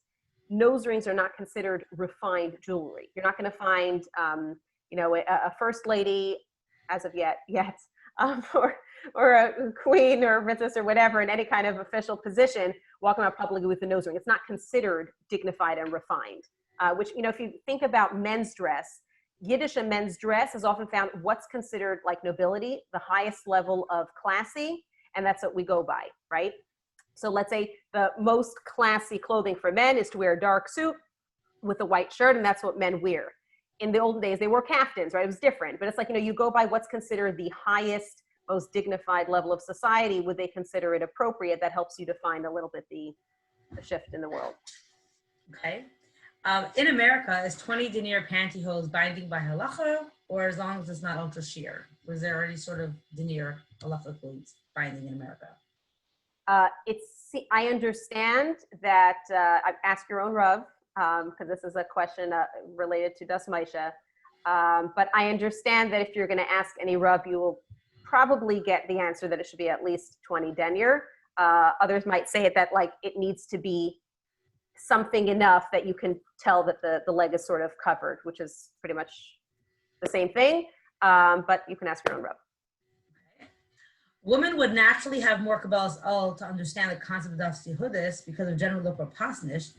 [SPEAKER 2] nose rings are not considered refined jewelry. You're not going to find, a first lady as of yet, or a queen or a princess or whatever in any kind of official position walking around publicly with a nose ring. It's not considered dignified and refined, which, if you think about men's dress, Yiddish and men's dress is often found what's considered like nobility, the highest level of classy, and that's what we go by, right? So let's say the most classy clothing for men is to wear a dark suit with a white shirt, and that's what men wear. In the olden days, they wore kaftans, right? It was different, but it's like, you go by what's considered the highest, most dignified level of society. Would they consider it appropriate? That helps you define a little bit the shift in the world.
[SPEAKER 1] Okay. In America, is 20 Denier pantyhose binding by halacha, or as long as it's not ultra sheer? Was there any sort of Denier halacha binding in America?
[SPEAKER 2] I understand that, ask your own Rav, because this is a question related to Das Maisha. But I understand that if you're going to ask any Rav, you will probably get the answer that it should be at least 20 denier. Others might say it that like it needs to be something enough that you can tell that the leg is sort of covered, which is pretty much the same thing. But you can ask your own Rebbe.
[SPEAKER 1] Okay. Women would naturally have more Kabbalah's to understand the concept of Das Yehudis because of general look or pasnish,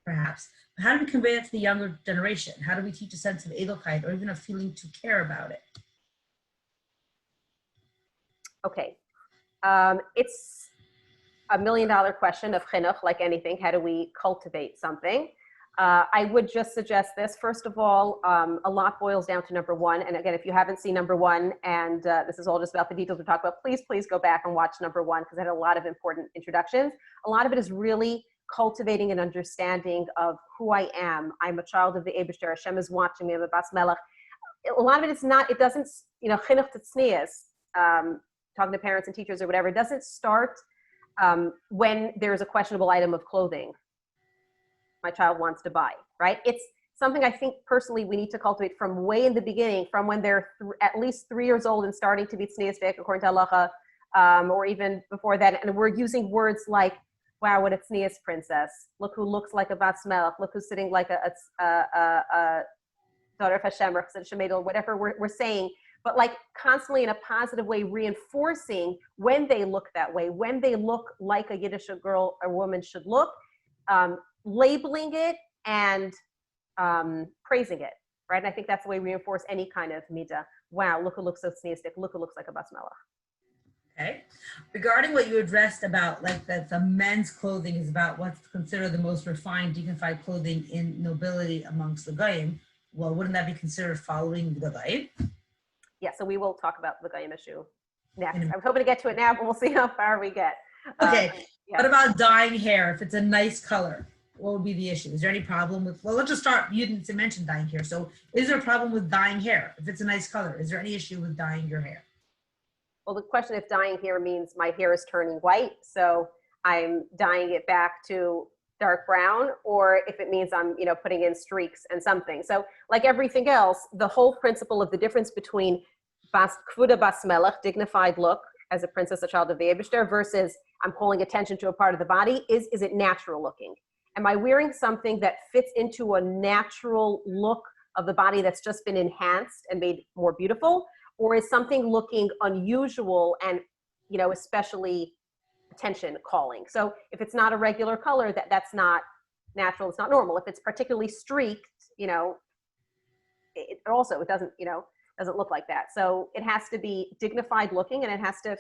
[SPEAKER 1] perhaps. But how do we convey it to the younger generation? How do we teach a sense of Edelkrait or even a feeling to care about it?
[SPEAKER 2] Okay. It's a $1 million question of chinuch, like anything. How do we cultivate something? I would just suggest this. First of all, a lot boils down to number one. And again, if you haven't seen number one, and this is all just about the details we talked about, please go back and watch number one, because it had a lot of important introductions. A lot of it is really cultivating an understanding of who I am. I'm a child of the Eibishter. Hashem is watching me. I'm a bas melech. A lot of it is not, it doesn't, chinuch tznius, talking to parents and teachers or whatever, it doesn't start when there's a questionable item of clothing my child wants to buy, right? It's something I think personally we need to cultivate from way in the beginning, from when they're at least 3 years old and starting to be tzniusdik according to halacha, or even before that. And we're using words like, wow, what a tznius princess. Look who looks like a bas melech. Look who's sitting like a daughter of Hashem or whatever we're saying, but like constantly in a positive way, reinforcing when they look that way, when they look like a Yiddish girl or woman should look, labeling it and praising it, right? And I think that's the way we reinforce any kind of midah. Wow, look who looks so sneistic. Look who looks like a bas melech.
[SPEAKER 1] Okay. Regarding what you addressed about like that the men's clothing is about what's considered the most refined, dignified clothing in nobility amongst the Goyim, well, wouldn't that be considered following the Goyim?
[SPEAKER 2] Yeah, so we will talk about the Goyim issue next. I was hoping to get to it now, but we'll see how far we get.
[SPEAKER 1] Okay.
[SPEAKER 2] Yeah.
[SPEAKER 1] What about dyeing hair? If it's a nice color, what would be the issue? Is there any problem with, well, let's just start, you didn't mention dyeing hair. So is there a problem with dyeing hair? If it's a nice color, is there any issue with dyeing your hair?
[SPEAKER 2] Well, the question if dyeing hair means my hair is turning white, so I'm dyeing it back to dark brown, or if it means I'm, putting in streaks and something. So like everything else, the whole principle of the difference between kvuda bas melech, dignified look as a princess, a child of the Eibishter, versus I'm calling attention to a part of the body, is it natural looking? Am I wearing something that fits into a natural look of the body that's just been enhanced and made more beautiful? Or is something looking unusual and, especially attention calling? So if it's not a regular color, that's not natural, it's not normal. If it's particularly streaked, it doesn't look like that. So it has to be dignified looking, and it has to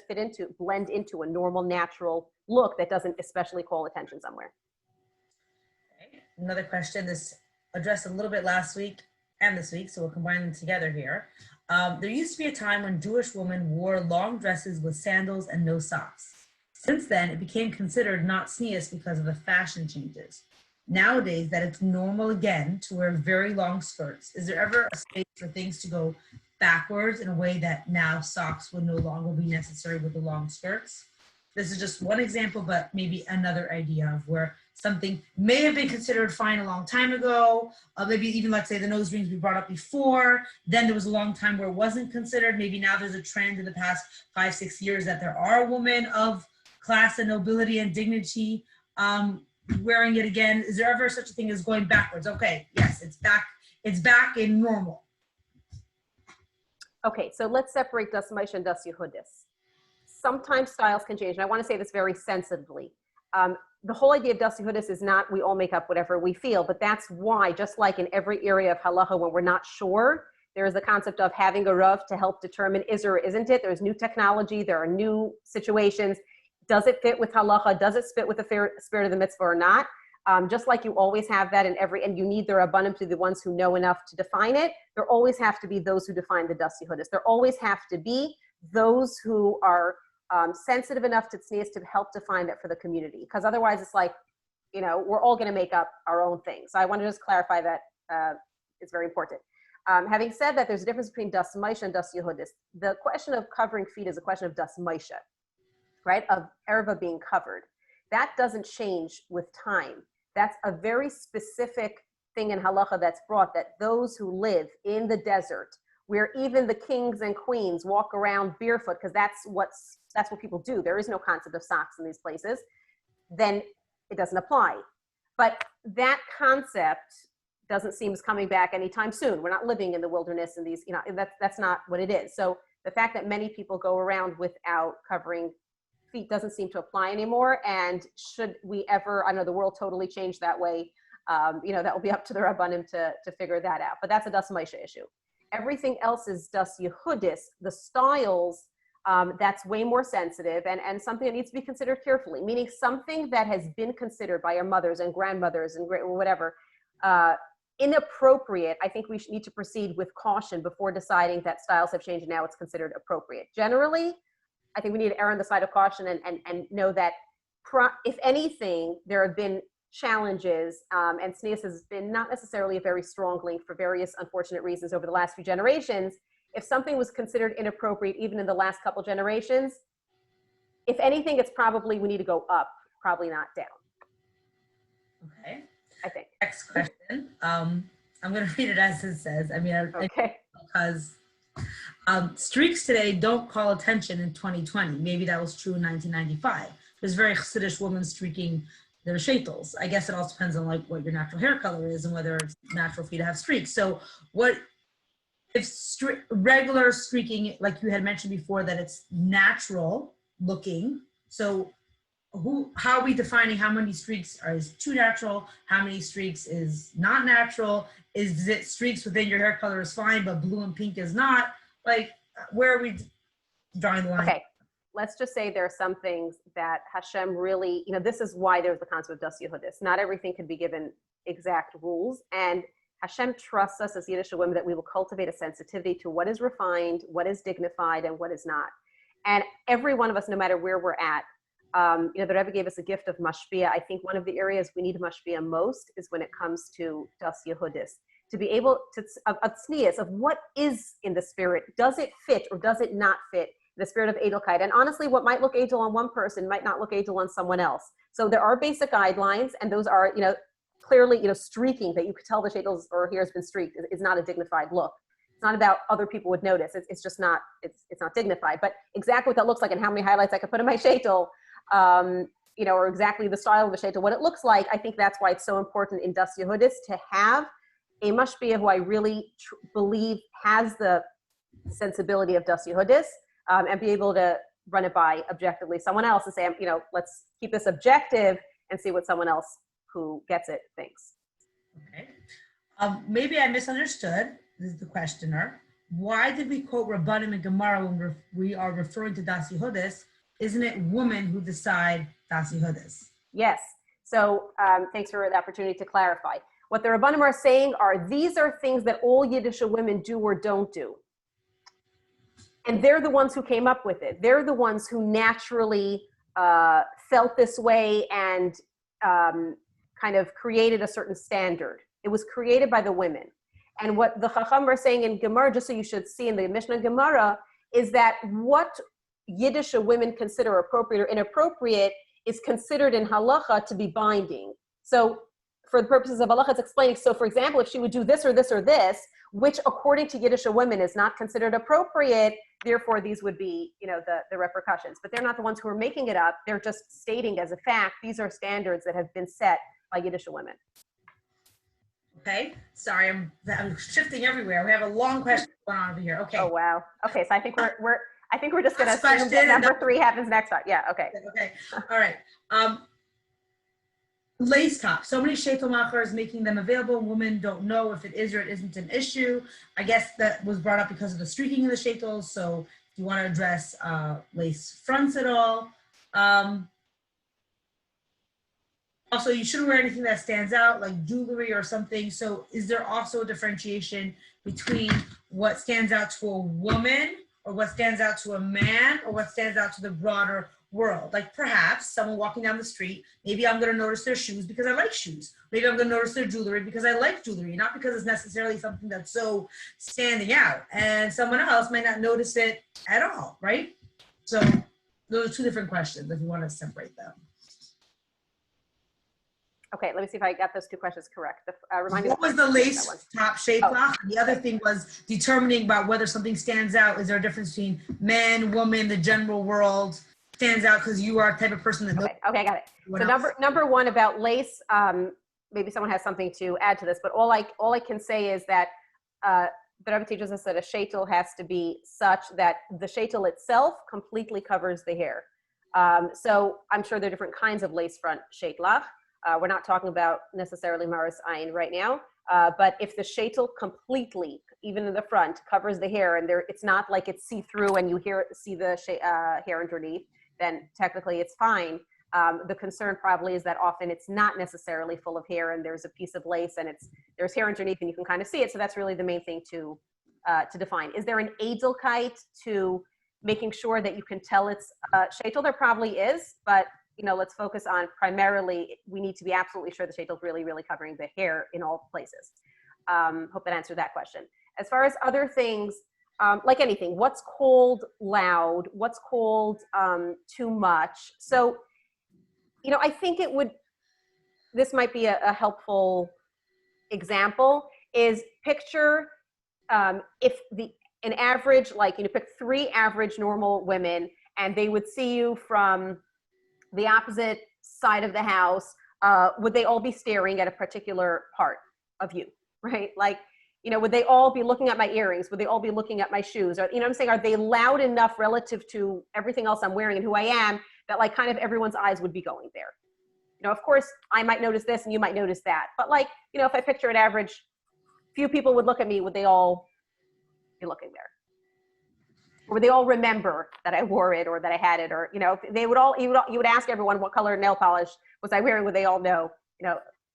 [SPEAKER 2] blend into a normal, natural look that doesn't especially call attention somewhere.
[SPEAKER 1] Okay. Another question, this addressed a little bit last week and this week, so we'll combine them together here. There used to be a time when Jewish women wore long dresses with sandals and no socks. Since then, it became considered not sneeze because of the fashion changes. Nowadays, that it's normal again to wear very long skirts. Is there ever a space for things to go backwards in a way that now socks would no longer be necessary with the long skirts? This is just one example, but maybe another idea of where something may have been considered fine a long time ago. Maybe even, let's say, the nose rings we brought up before. Then there was a long time where it wasn't considered. Maybe now there's a trend in the past 5-6 years that there are women of class and nobility and dignity wearing it again. Is there ever such a thing as going backwards? Okay, yes, it's back. It's back in normal.
[SPEAKER 2] Okay, so let's separate Das Moshe and Das Yehudis. Sometimes styles can change, and I want to say this very sensitively. The whole idea of Das Yehudis is not we all make up whatever we feel, but that's why, just like in every area of halacha when we're not sure, there is the concept of having a rav to help determine is or isn't it. There's new technology, there are new situations. Does it fit with halacha? Does it fit with the spirit of the mitzvah or not? Just like you always have that in and you need the rabbanim to be the ones who know enough to define it, there always have to be those who define the Das Yehudis. There always have to be those who are sensitive enough to tznius to help define that for the community. Because otherwise it's like, we're all going to make up our own thing. So I want to just clarify that it's very important. Having said that, there's a difference between Das Moshe and Das Yehudis. The question of covering feet is a question of Das Moshe, right? Of erva being covered. That doesn't change with time. That's a very specific thing in halacha that's brought, that those who live in the desert, where even the kings and queens walk around barefoot, because that's what people do. There is no concept of socks in these places. Then it doesn't apply. But that concept doesn't seem as coming back anytime soon. We're not living in the wilderness and these, that's not what it is. So the fact that many people go around without covering feet doesn't seem to apply anymore. And should we ever, I know the world totally changed that way. That will be up to the rabbanim to figure that out. But that's a Das Moshe issue. Everything else is Das Yehudis, the styles, that's way more sensitive and something that needs to be considered carefully, meaning something that has been considered by our mothers and grandmothers and whatever, inappropriate. I think we need to proceed with caution before deciding that styles have changed and now it's considered appropriate. Generally, I think we need to err on the side of caution and know that if anything, there have been challenges, and tznius has been not necessarily a very strong link for various unfortunate reasons over the last few generations. If something was considered inappropriate even in the last couple generations, if anything, it's probably we need to go up, probably not down.
[SPEAKER 1] Okay.
[SPEAKER 2] I think.
[SPEAKER 1] Next question. I'm going to read it as it says.
[SPEAKER 2] Okay.
[SPEAKER 1] Because streaks today don't call attention in 2020. Maybe that was true in 1995. There's very Chassidish women streaking their shaitels. I guess it also depends on what your natural hair color is and whether it's natural for you to have streaks. So if regular streaking, like you had mentioned before, that it's natural looking. So how are we defining how many streaks is too natural? How many streaks is not natural? Is it streaks within your hair color is fine, but blue and pink is not? Like, where are we drawing the line?
[SPEAKER 2] Okay, let's just say there are some things that Hashem really, this is why there's the concept of Das Yehudis. Not everything can be given exact rules, and Hashem trusts us as Yiddish women that we will cultivate a sensitivity to what is refined, what is dignified, and what is not. And every one of us, no matter where we're at, the Rebbe gave us a gift of mashpia. I think one of the areas we need mashpia most is when it comes to Das Yehudis. To be able to, a tznius of what is in the spirit. Does it fit or does it not fit the spirit of Edelkrait? And honestly, what might look edel on one person might not look edel on someone else. So there are basic guidelines, and those are, clearly, streaking, that you could tell the shadels or hair has been streaked is not a dignified look. It's not about other people would notice. It's just not, it's not dignified. But exactly what that looks like and how many highlights I could put in my shadel, or exactly the style of the shadel, what it looks like, I think that's why it's so important in Das Yehudis to have a mashpia who I really believe has the sensibility of Das Yehudis, and be able to run it by objectively someone else and say, let's keep this objective and see what someone else who gets it thinks.
[SPEAKER 1] Okay. Maybe I misunderstood. This is the questioner. Why did we quote Rabbanim and Gemara when we are referring to Das Yehudis? Isn't it women who decide Das Yehudis?
[SPEAKER 2] Yes. So thanks for the opportunity to clarify. What the Rabbanim are saying are, these are things that all Yiddish women do or don't do. And they're the ones who came up with it. They're the ones who naturally felt this way and kind of created a certain standard. It was created by the women. And what the Chacham are saying in Gemara, just so you should see in the Mishnah Gemara, is that what Yiddish women consider appropriate or inappropriate is considered in halacha to be binding. So for the purposes of halacha, it's explaining, so for example, if she would do this or this or this, which according to Yiddish women is not considered appropriate, therefore these would be, the repercussions. But they're not the ones who are making it up. They're just stating as a fact, these are standards that have been set by Yiddish women.
[SPEAKER 1] Okay, sorry, I'm shifting everywhere. We have a long question going on over here. Okay.
[SPEAKER 2] Oh wow. Okay, so I think we're just gonna assume that number 3 happens next time. Yeah. Okay.
[SPEAKER 1] Okay. All right. Lace top. So many sheitel machers making them available. Women don't know if it is or it isn't an issue. I guess that was brought up because of the streaking of the sheitels. So do you want to address lace fronts at all? Also, you shouldn't wear anything that stands out, like jewelry or something. So is there also a differentiation between what stands out to a woman or what stands out to a man or what stands out to the broader world? Like perhaps someone walking down the street, maybe I'm going to notice their shoes because I like shoes. Maybe I'm going to notice their jewelry because I like jewelry, not because it's necessarily something that's so standing out. And someone else might not notice it at all, right? So those are 2 different questions if you want to separate them.
[SPEAKER 2] Okay, let me see if I got those 2 questions correct. Remind me
[SPEAKER 1] what was the lace top shape lock? The other thing was determining about whether something stands out. Is there a difference between men, woman, the general world stands out because you are a type of person that knows?
[SPEAKER 2] Okay, got it. So number 1 about lace, maybe someone has something to add to this, but all I can say is that the Rebbe teaches us that a sheitel has to be such that the sheitel itself completely covers the hair. So I'm sure there are different kinds of lace front sheitlach. We're not talking about necessarily Maris Ayin right now, but if the sheitel completely, even in the front, covers the hair and it's not like it's see-through and you see the hair underneath, then technically it's fine. The concern probably is that often it's not necessarily full of hair and there's a piece of lace and there's hair underneath and you can kind of see it. So that's really the main thing to define. Is there an Edelkrait to making sure that you can tell it's sheitel? There probably is, but let's focus on primarily, we need to be absolutely sure the sheitel is really, really covering the hair in all places. Hope that answered that question. As far as other things, like anything, what's called loud, what's called too much. So, I think this might be a helpful example, is picture if an average, pick 3 average normal women and they would see you from the opposite side of the house, would they all be staring at a particular part of you, right? Like would they all be looking at my earrings? Would they all be looking at my shoes? Or, what I'm saying? Are they loud enough relative to everything else I'm wearing and who I am that like kind of everyone's eyes would be going there? Of course, I might notice this and you might notice that. But like, if I picture an average, few people would look at me, would they all be looking there? Or would they all remember that I wore it or that I had it? Or, they would all, you would ask everyone what color nail polish was I wearing? Would they all know?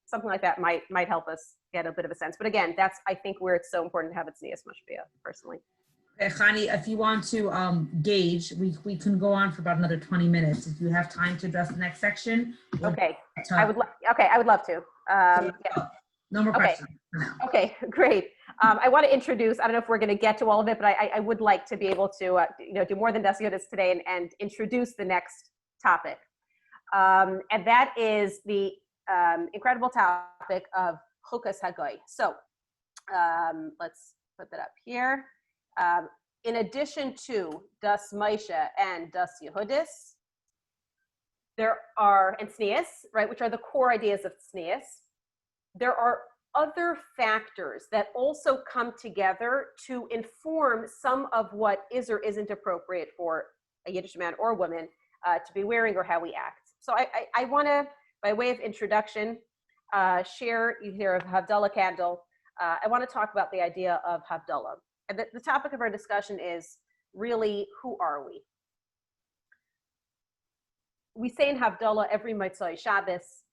[SPEAKER 2] Something like that might help us get a bit of a sense. But again, that's, I think, where it's so important to have its Tznius Mashpia, personally.
[SPEAKER 1] Okay, Chanie, if you want to gauge, we can go on for about another 20 minutes. If you have time to address the next section.
[SPEAKER 2] Okay, I would love to. Yeah.
[SPEAKER 1] No more questions.
[SPEAKER 2] Okay, great. I want to introduce, I don't know if we're going to get to all of it, but I would like to be able to do more than Das Yehudis today and introduce the next topic. And that is the incredible topic of Chukas Hagoy. So let's put that up here. In addition to Das Moshe and Das Yehudis, there are, and Tznius, right, which are the core ideas of Tznius, there are other factors that also come together to inform some of what is or isn't appropriate for a Yiddish man or woman to be wearing or how we act. So I want to, by way of introduction, share, you hear of Havdalah candle. I want to talk about the idea of Havdalah. And the topic of our discussion is really, who are we? We say in Havdalah every Motzei Shabbos,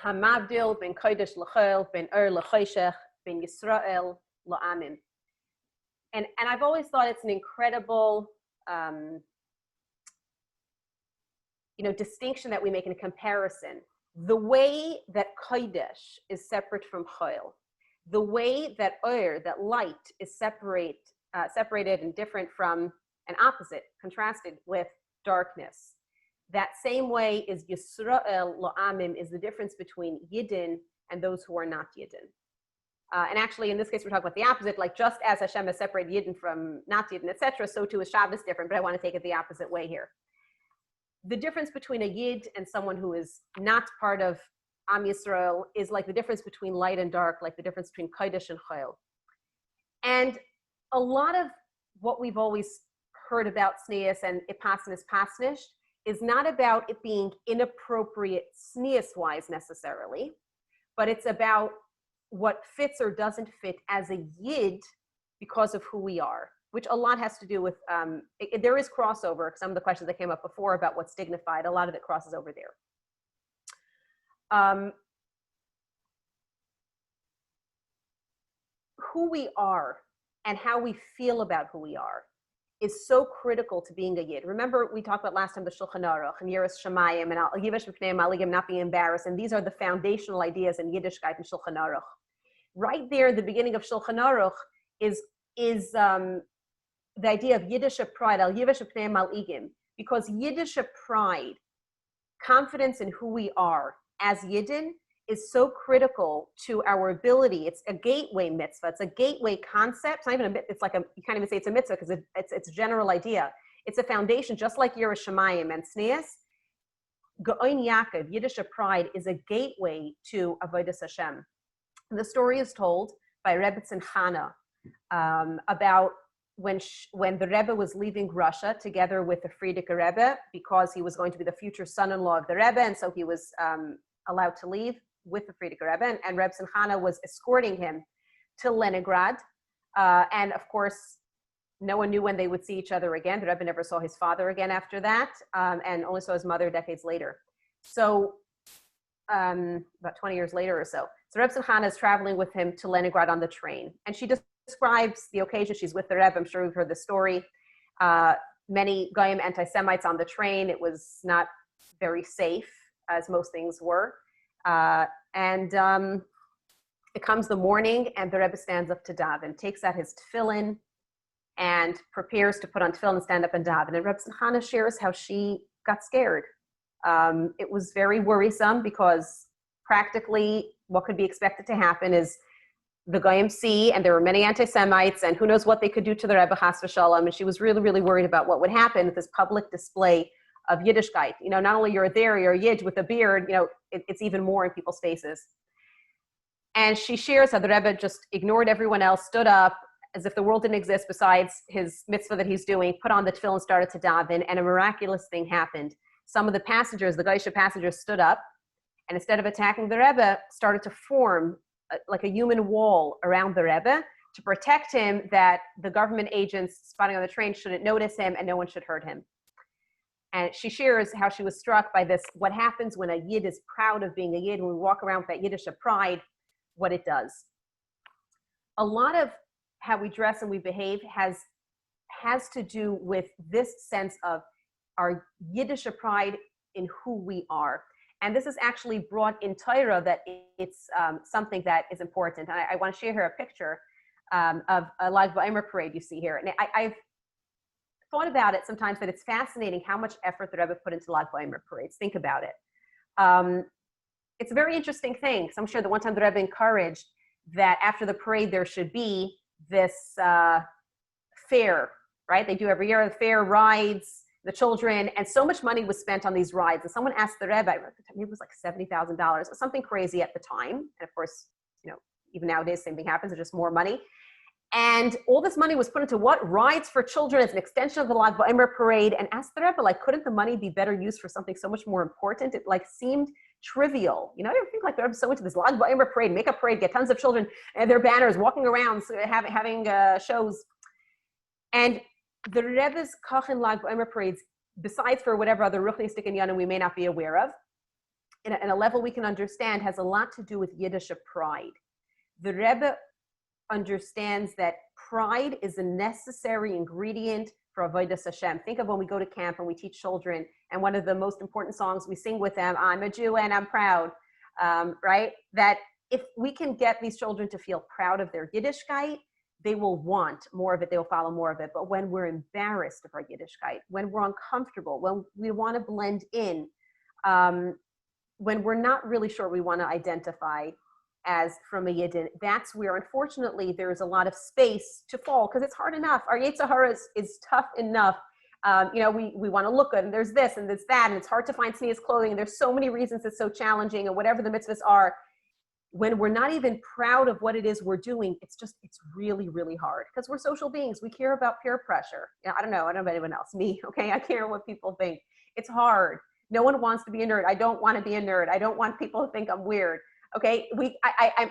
[SPEAKER 2] Hamavdil ben Kaidish l'chol, ben l'choshech, ben Yisrael la'amim. And I've always thought it's an incredible, distinction that we make in a comparison. The way that Kaidesh is separate from chol, the way that that light is separated and different from an opposite, contrasted with darkness. That same way is Yisrael la'amim, is the difference between Yiddin and those who are not Yiddin. And actually, in this case, we're talking about the opposite, like just as Hashem has separated Yiddin from not Yiddin, etc., so too is Shabba Is Different, but I want to take it the opposite way here. The difference between a Yid and someone who is not part of Am Yisrael is like the difference between light and dark, like the difference between Kaidish and Ohio. And a lot of what we've always heard about Tznius and Ipasnis Pasnish is not about it being inappropriate Tznius-wise necessarily, but it's about what fits or doesn't fit as a Yid because of who we are, which a lot has to do with, there is crossover. Some of the questions that came up before about what's dignified, a lot of it crosses over there. Who we are and how we feel about who we are is so critical to being a Yid. Remember, we talked about last time the Shulchan Aruch and Yiras Shamayim and Al-Yivash B'Pneim Aligim, not be embarrassed. And these are the foundational ideas in Yiddishkeit and Shulchan Aruch. Right there at the beginning of Shulchan Aruch is the idea of Yiddish pride, Al-Yivash B'Pneim Aligim, because Yiddish pride, confidence in who we are as Yiddin, is so critical to our ability. It's a gateway mitzvah. It's a gateway concept. It's not even it's like you can't even say it's a mitzvah because it's a general idea. It's a foundation, just like Yiras Shamayim and Tznius. Ga'on Yaakov, Yiddish pride, is a gateway to Avodas Hashem. And the story is told by Rebbe Chana about when the Rebbe was leaving Russia together with the Frierdiker Rebbe, because he was going to be the future son-in-law of the Rebbe, and so he was allowed to leave with the Frierdiker Rebbe, and Rebbe Chana was escorting him to Leningrad. And of course, no one knew when they would see each other again. The Rebbe never saw his father again after that, and only saw his mother decades later. So about 20 years later or so. So Rebbe Chana is traveling with him to Leningrad on the train. And she describes the occasion. She's with the Rebbe. I'm sure you've heard the story. Many Goyim anti-Semites on the train. It was not very safe, as most things were. And it comes the morning, and the Rebbe stands up to daven, takes out his tefillin, and prepares to put on tefillin and stand up and daven. And Rebbe Chana shares how she got scared. It was very worrisome because practically what could be expected to happen is the Goyim see, and there were many anti-Semites, and who knows what they could do to the Rebbe Chas v'Shalom. And she was really, really worried about what would happen with this public display of Yiddishkeit. You know, not only you're there, you're a Yidge with a beard, you know, it's even more in people's faces. And she shares how the Rebbe just ignored everyone else, stood up as if the world didn't exist besides his mitzvah that he's doing, put on the tefillin and started to daven, and a miraculous thing happened. Some of the passengers, the Glacier passengers, stood up, and instead of attacking the Rebbe, started to form like a human wall around the Rebbe to protect him, that the government agents spotting on the train shouldn't notice him and no one should hurt him. And she shares how she was struck by this, what happens when a Yid is proud of being a Yid, when we walk around with that Yiddish pride, what it does. A lot of how we dress and we behave has to do with this sense of our Yiddish pride in who we are. And this is actually brought in Torah, that it's something that is important. And I want to share here a picture of a Lag BaOmer parade you see here. And I've thought about it sometimes, that it's fascinating how much effort the Rebbe put into Lag BaOmer parades. Think about it. It's a very interesting thing. So I'm sure that one time the Rebbe encouraged that after the parade there should be this fair, right? They do every year, the fair, rides, the children, and so much money was spent on these rides. And someone asked the Rebbe, it was like $70,000, something crazy at the time. And of course, you know, even nowadays, same thing happens, there's just more money. And all this money was put into what? Rides for children as an extension of the Lag BaOmer parade. And asked the Rebbe, like, couldn't the money be better used for something so much more important? It like seemed trivial. You know, I don't think like the Rebbe so into this Lag BaOmer parade, make a parade, get tons of children and their banners walking around, having shows. And the Rebbe's Kachin Lag BaOmer parades, besides for whatever other ruchnistic and yanim we may not be aware of, in a level we can understand, has a lot to do with Yiddish pride. The Rebbe understands that pride is a necessary ingredient for Avodas Hashem. Think of when we go to camp and we teach children, and one of the most important songs we sing with them, I'm a Jew and I'm proud, right? That if we can get these children to feel proud of their Yiddishkeit, they will want more of it, they will follow more of it. But when we're embarrassed of our Yiddishkeit, when we're uncomfortable, when we want to blend in, when we're not really sure we want to identify as from a Yiddin, that's where, unfortunately, there's a lot of space to fall, because it's hard enough. Our Yetzer Hara is tough enough. You know, we want to look good, and there's this and there's that, and it's hard to find sneeze clothing, and there's so many reasons it's so challenging, and whatever the mitzvahs are, when we're not even proud of what it is we're doing, it's really, really hard, because we're social beings. We care about peer pressure. You know, I don't know about anyone else. Me, okay? I care what people think. It's hard. No one wants to be a nerd. I don't want to be a nerd. I don't want people to think I'm weird. Okay,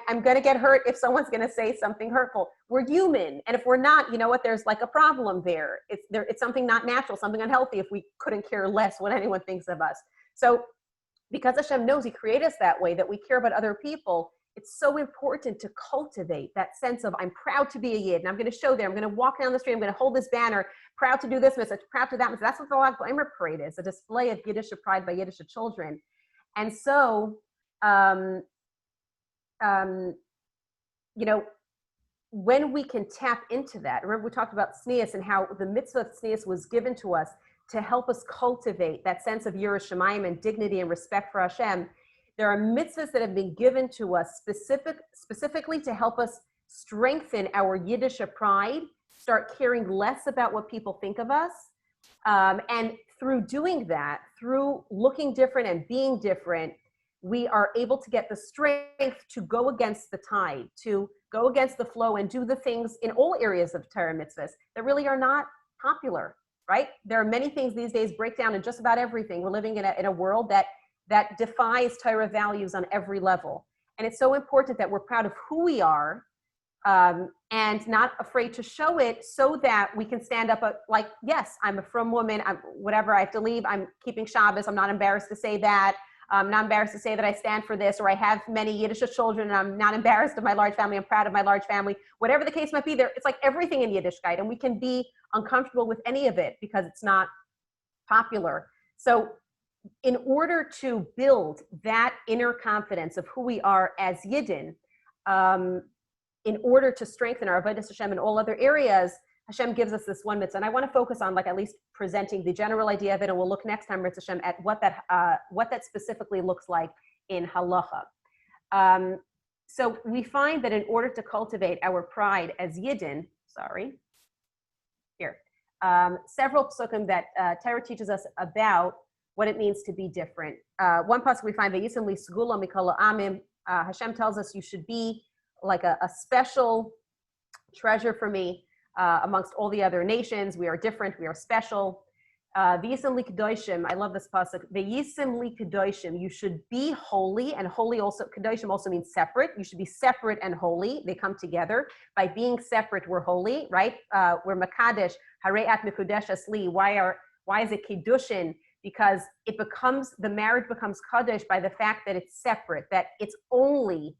[SPEAKER 2] I'm going to get hurt if someone's going to say something hurtful. We're human. And if we're not, you know what, there's like a problem there. It's something not natural, something unhealthy if we couldn't care less what anyone thinks of us. So because Hashem knows he created us that way, that we care about other people, it's so important to cultivate that sense of, I'm proud to be a Yid, and I'm going to show there, I'm going to walk down the street, I'm going to hold this banner, proud to do this message, proud to that message. That's what the Lag BaOmer parade is, a display of Yiddish pride by Yiddish children. And so, you know, when we can tap into that, remember we talked about tznius and how the mitzvah of tznius was given to us to help us cultivate that sense of yiras shamayim and dignity and respect for Hashem. There are mitzvahs that have been given to us specifically to help us strengthen our Yiddish pride, start caring less about what people think of us. And through doing that, through looking different and being different, we are able to get the strength to go against the tide, to go against the flow and do the things in all areas of Torah mitzvahs that really are not popular, right? There are many things these days break down in just about everything. We're living in a world that defies Torah values on every level. And it's so important that we're proud of who we are and not afraid to show it, so that we can stand up like, yes, I'm a frum woman, whatever I have to leave, I'm keeping Shabbos, I'm not embarrassed to say that. I'm not embarrassed to say that I stand for this, or I have many Yiddish children and I'm not embarrassed of my large family, I'm proud of my large family. Whatever the case might be, it's like everything in Yiddishkeit, and we can be uncomfortable with any of it because it's not popular. So in order to build that inner confidence of who we are as Yiddin, in order to strengthen our Avodas Hashem in all other areas, Hashem gives us this one mitzvah. And I want to focus on like at least presenting the general idea of it, and we'll look next time, Ritz Hashem, at what that specifically looks like in halacha. So we find that in order to cultivate our pride as Yiddin, several psukim that Torah teaches us about what it means to be different. One pasuk we find, "V'yisem li segula mikol ha'amim Hashem tells us you should be like a special treasure for me amongst all the other nations. We are different. We are special. V'yisim li kedoshim. I love this pasuk. V'yisim li kedoshim. You should be holy, and holy also. Kedoshim also means separate. You should be separate and holy. They come together. By being separate, we're holy, right? We're makadesh. Harei at mikudeshas li. Why is it kedushin? Because the marriage becomes kadesh by the fact that it's separate. That it's only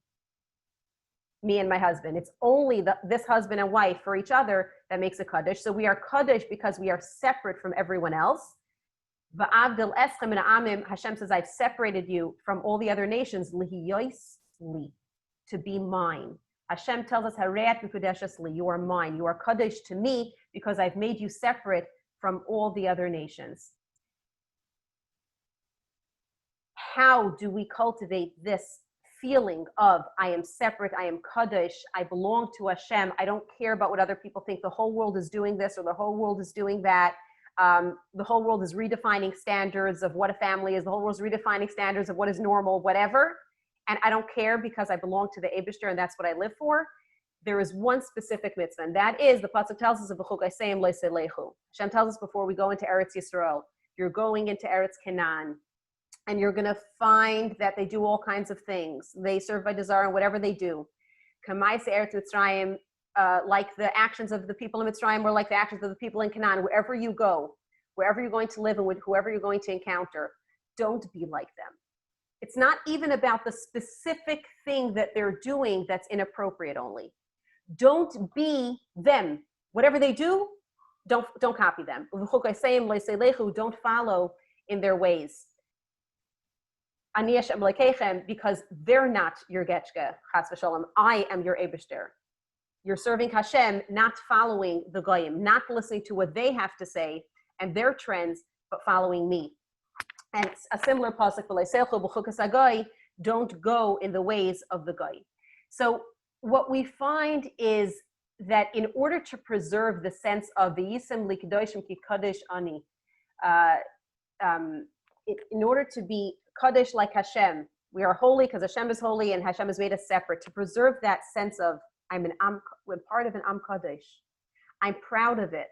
[SPEAKER 2] me and my husband. It's only this husband and wife for each other that makes a Kaidish. So we are Kaidish because we are separate from everyone else. Hashem says, I've separated you from all the other nations, to be mine. Hashem tells us, you are mine. You are Kaidish to me because I've made you separate from all the other nations. How do we cultivate this feeling of I am separate, I am Kaidish, I belong to Hashem, I don't care about what other people think, the whole world is doing this or the whole world is doing that, the whole world is redefining standards of what a family is, the whole world is redefining standards of what is normal, whatever, and I don't care because I belong to the Eibishter and that's what I live for. There is one specific mitzvah, and that is, the pasuk tells us of the Chuk Hashem leiselechu. Hashem tells us before we go into Eretz Yisrael, you're going into Eretz Canaan, and you're going to find that they do all kinds of things. They serve by desire and whatever they do. Like the actions of the people in Mitzrayim were like the actions of the people in Canaan. Wherever you go, wherever you're going to live and with whoever you're going to encounter, don't be like them. It's not even about the specific thing that they're doing that's inappropriate only. Don't be them. Whatever they do, don't copy them. Don't follow in their ways. Because they're not your getchke, chas v'sholem. I am your Eibishter. You're serving Hashem, not following the goyim, not listening to what they have to say and their trends, but following me. And a similar pasuk, don't go in the ways of the goy. So what we find is that in order to preserve the sense of the yisim li kedoshim ki kadesh ani, in order to be Kaidish like Hashem, we are holy because Hashem is holy and Hashem has made us separate. To preserve that sense of we're part of an Am Kaidish. I'm proud of it.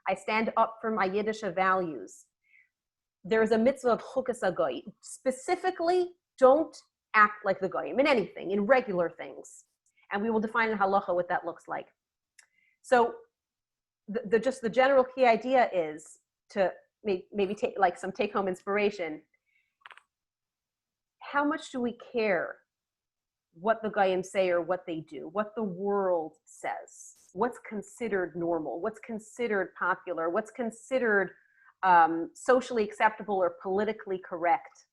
[SPEAKER 2] I stand up for my Yiddish values. There's a mitzvah of chukas hagoy. Specifically, don't act like the goyim in anything, in regular things. And we will define in halacha what that looks like. So just the general key idea is to maybe take like some take-home inspiration. How much do we care what the goyim say or what they do, what the world says, what's considered normal, what's considered popular, what's considered socially acceptable or politically correct?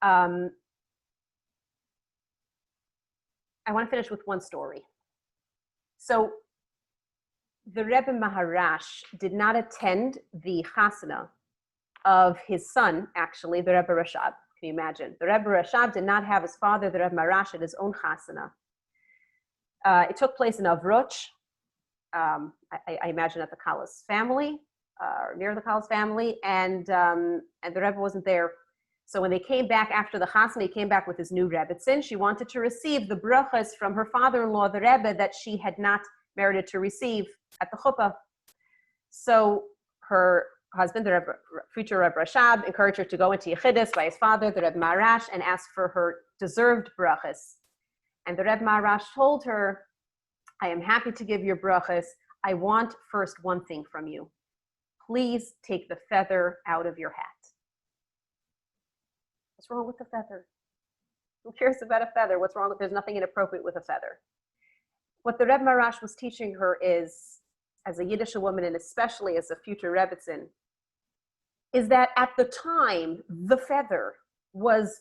[SPEAKER 2] I want to finish with one story. So the Rebbe Maharash did not attend the chasana of his son, actually, the Rebbe Rashab. Can you imagine? The Rebbe Rashab did not have his father, the Rebbe Maharash, at his own chasana. It took place in Avroch, I imagine at the Kallas family, or near the Kallas family, and the Rebbe wasn't there. So when they came back after the chasana, he came back with his new Rebbetzin. She wanted to receive the brachas from her father-in-law, the Rebbe, that she had not merited to receive at the chuppah. So her husband, the Rebbe, future Rebbe Rashab, encouraged her to go into Yehudis by his father, the Rebbe Maharash, and ask for her deserved brachas. And the Rebbe Maharash told her, I am happy to give your brachas. I want first one thing from you. Please take the feather out of your hat. What's wrong with the feather? Who cares about a feather? What's wrong with, there's nothing inappropriate with a feather. What the Rebbe Maharash was teaching her is, as a Yiddish woman and especially as a future Rebbetzin, is that at the time, the feather was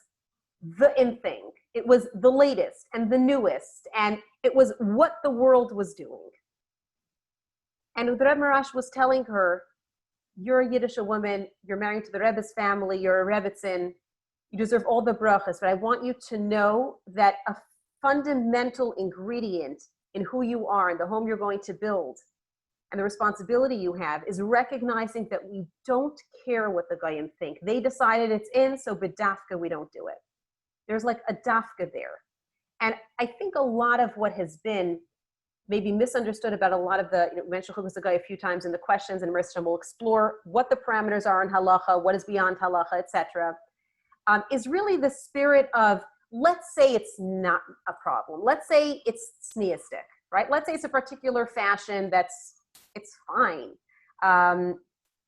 [SPEAKER 2] the in thing. It was the latest and the newest, and it was what the world was doing. And the Rebbe Maharash was telling her, you're a Yiddish woman, you're married to the Rebbe's family, you're a Rebbetzin, you deserve all the brachas, but I want you to know that a fundamental ingredient in who you are and the home you're going to build and the responsibility you have is recognizing that we don't care what the goyim think. They decided it's in, so b'dafka we don't do it. There's like a dafka there. And I think a lot of what has been maybe misunderstood about a lot of the, we mentioned Chukas Hagai a few times in the questions, and Marissa will explore what the parameters are in halacha, what is beyond halacha, etc., is really the spirit of, let's say it's not a problem. Let's say it's sneistic, right? Let's say it's a particular fashion it's fine.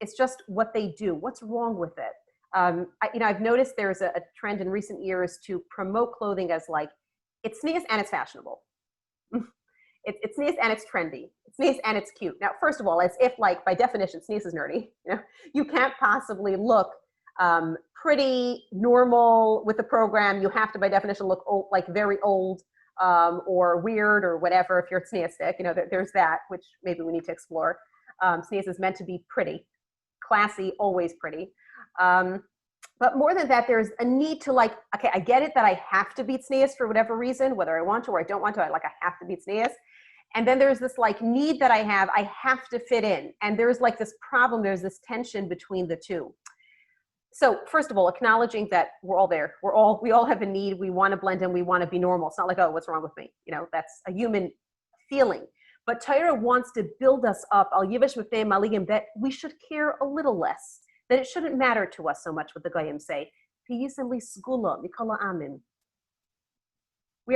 [SPEAKER 2] It's just what they do. What's wrong with it? I've noticed there's a trend in recent years to promote clothing as like, it's sneeze and it's fashionable. It's sneeze and it's trendy. It's sneeze and it's cute. Now, first of all, as if like by definition, sneeze is nerdy. You can't possibly look pretty normal with the program. You have to by definition look old, like very old or weird or whatever if you're sneistic. There's that, which maybe we need to explore. Sneeze is meant to be pretty, classy, always pretty. But more than that, there's a need to like, okay, I get it that I have to beat sneeze for whatever reason, whether I want to or I don't want to, I have to beat sneeze. And then there's this like need that I have to fit in. And there's like this problem, there's this tension between the two. So first of all, acknowledging that we're all there. We all have a need. We want to blend in. We want to be normal. It's not like, oh, what's wrong with me? That's a human feeling. But Torah wants to build us up, that we should care a little less, that it shouldn't matter to us so much what the Goyim say. We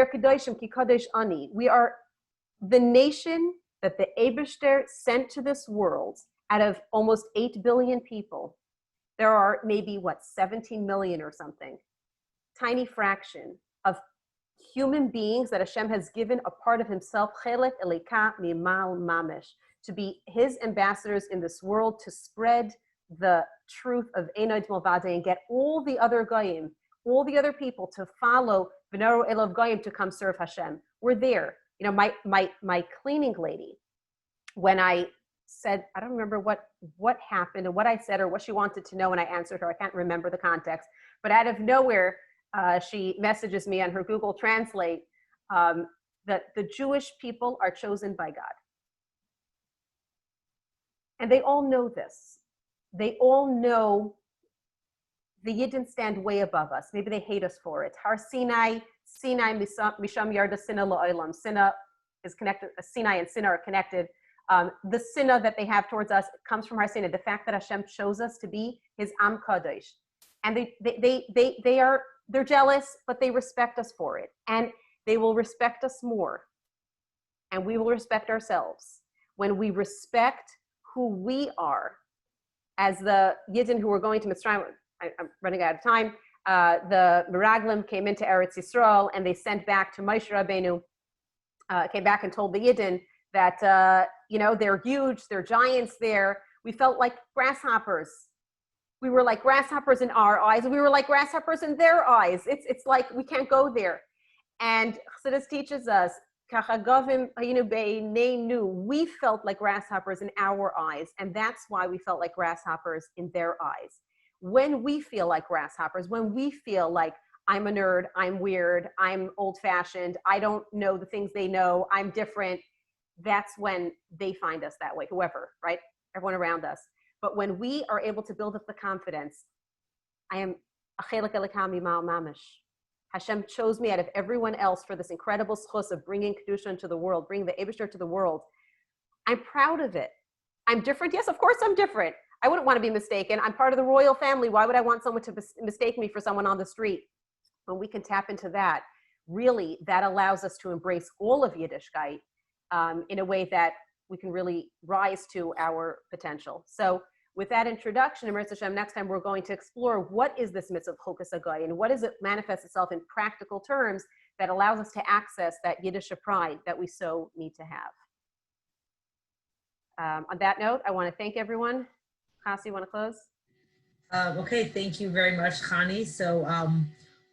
[SPEAKER 2] are Kadoshim ki Kadesh Ani. We are the nation that the Eibishter sent to this world out of almost 8 billion people. There are maybe, 17 million or something, tiny fraction of human beings that Hashem has given a part of himself, chelek elika mimal mamish, to be his ambassadors in this world, to spread the truth of Einoid Malvade and get all the other goyim, all the other people to follow V'naro Elov Goyim to come serve Hashem. We're there. My cleaning lady, when I said, I don't remember what happened and what I said or what she wanted to know, and I answered her. I can't remember the context, but out of nowhere, she messages me on her Google Translate that the Jewish people are chosen by God. And they all know this. They all know the Yiddin stand way above us. Maybe they hate us for it. Har Sinai Misham Yarda Sina La'olam. Sina is connected, Sinai and Sina are connected. The Sina that they have towards us comes from Har Sinai, the fact that Hashem chose us to be his Am Kaidish. And they're jealous, but they respect us for it. And they will respect us more. And we will respect ourselves when we respect who we are. As the Yiddin who were going to Mitzrayim, I'm running out of time, the Miraculous came into Eretz Yisrael and they sent back to Moshe Rabbeinu, came back and told the Yiddin that, they're huge, they're giants there. We felt like grasshoppers. We were like grasshoppers in our eyes, and we were like grasshoppers in their eyes. It's like we can't go there. And Chassidus teaches us, we felt like grasshoppers in our eyes, and that's why we felt like grasshoppers in their eyes. When we feel like grasshoppers, when we feel like I'm a nerd, I'm weird, I'm old-fashioned, I don't know the things they know, I'm different, that's when they find us that way, whoever, right? Everyone around us. But when we are able to build up the confidence, I am a chelek elikami ma'al mamish. Hashem chose me out of everyone else for this incredible schus of bringing Kedusha into the world, bringing the Eibishter to the world. I'm proud of it. I'm different. Yes, of course I'm different. I wouldn't want to be mistaken. I'm part of the royal family. Why would I want someone to mistake me for someone on the street? When we can tap into that, really, that allows us to embrace all of Yiddishkeit in a way that we can really rise to our potential. So with that introduction, Hashem, next time we're going to explore what is this mitzvah of Chukas Hagai and what does it manifest itself in practical terms that allows us to access that Yiddish pride that we so need to have. On that note, I want to thank everyone. Chassie, you want to close?
[SPEAKER 1] Okay, thank you very much, Chanie. So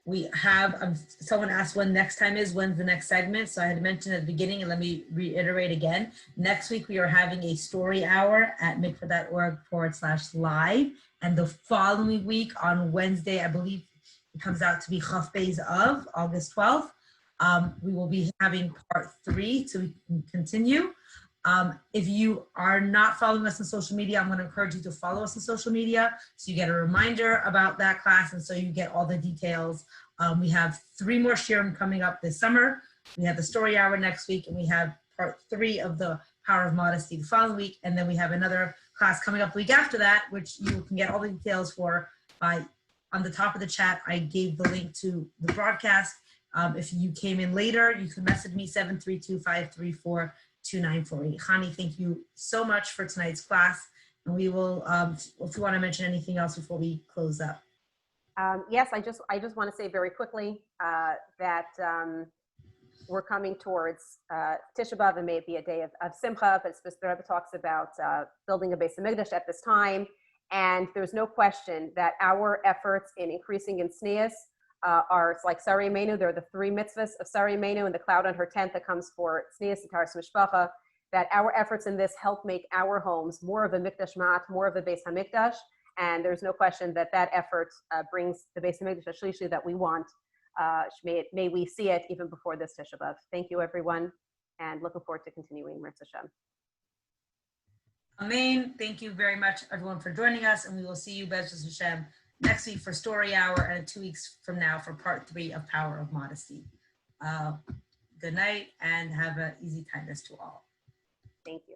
[SPEAKER 1] we have, someone asked when next time is, when's the next segment? So I had mentioned at the beginning, and let me reiterate again. Next week, we are having a story hour at mikvah.org/live. And the following week on Wednesday, I believe it comes out to be Chaf Beis of August 12th. We will be having part 3 so we can continue. If you are not following us on social media, I'm going to encourage you to follow us on social media so you get a reminder about that class and so you get all the details We have 3 more shiurim coming up this summer. We have the story hour next week, and we have part 3 of the Power of Modesty the following week. And then we have another class coming up the week after that, which you can get all the details for by on the top of the chat. I gave the link to the broadcast. If you came in later, you can message me 732-534-2948. Chanie, thank you so much for tonight's class. And we will, if you want to mention anything else before we close up.
[SPEAKER 2] Yes, I just want to say very quickly that we're coming towards Tisha B'Av, and may it be a day of Simcha, but the Rebbe talks about building a Beis HaMikdash at this time. And there's no question that our efforts in increasing in tznius are like Sari Menu. There are the 3 mitzvahs of Sari Menu and the cloud on her tent that comes for tznius and taras mishpacha, that our efforts in this help make our homes more of a mikdash mat, more of a Beis HaMikdash. And there's no question that that effort brings the Beis HaMikdash HaShlishi that we want. May we see it even before this Tisha B'Av. Thank you, everyone, and looking forward to continuing Mirz Hashem.
[SPEAKER 1] Amen. Thank you very much, everyone, for joining us, and we will see you, Bezos Hashem, next week for Story Hour, and 2 weeks from now for Part 3 of Power of Modesty. Good night, and have an easy time to all.
[SPEAKER 2] Thank you.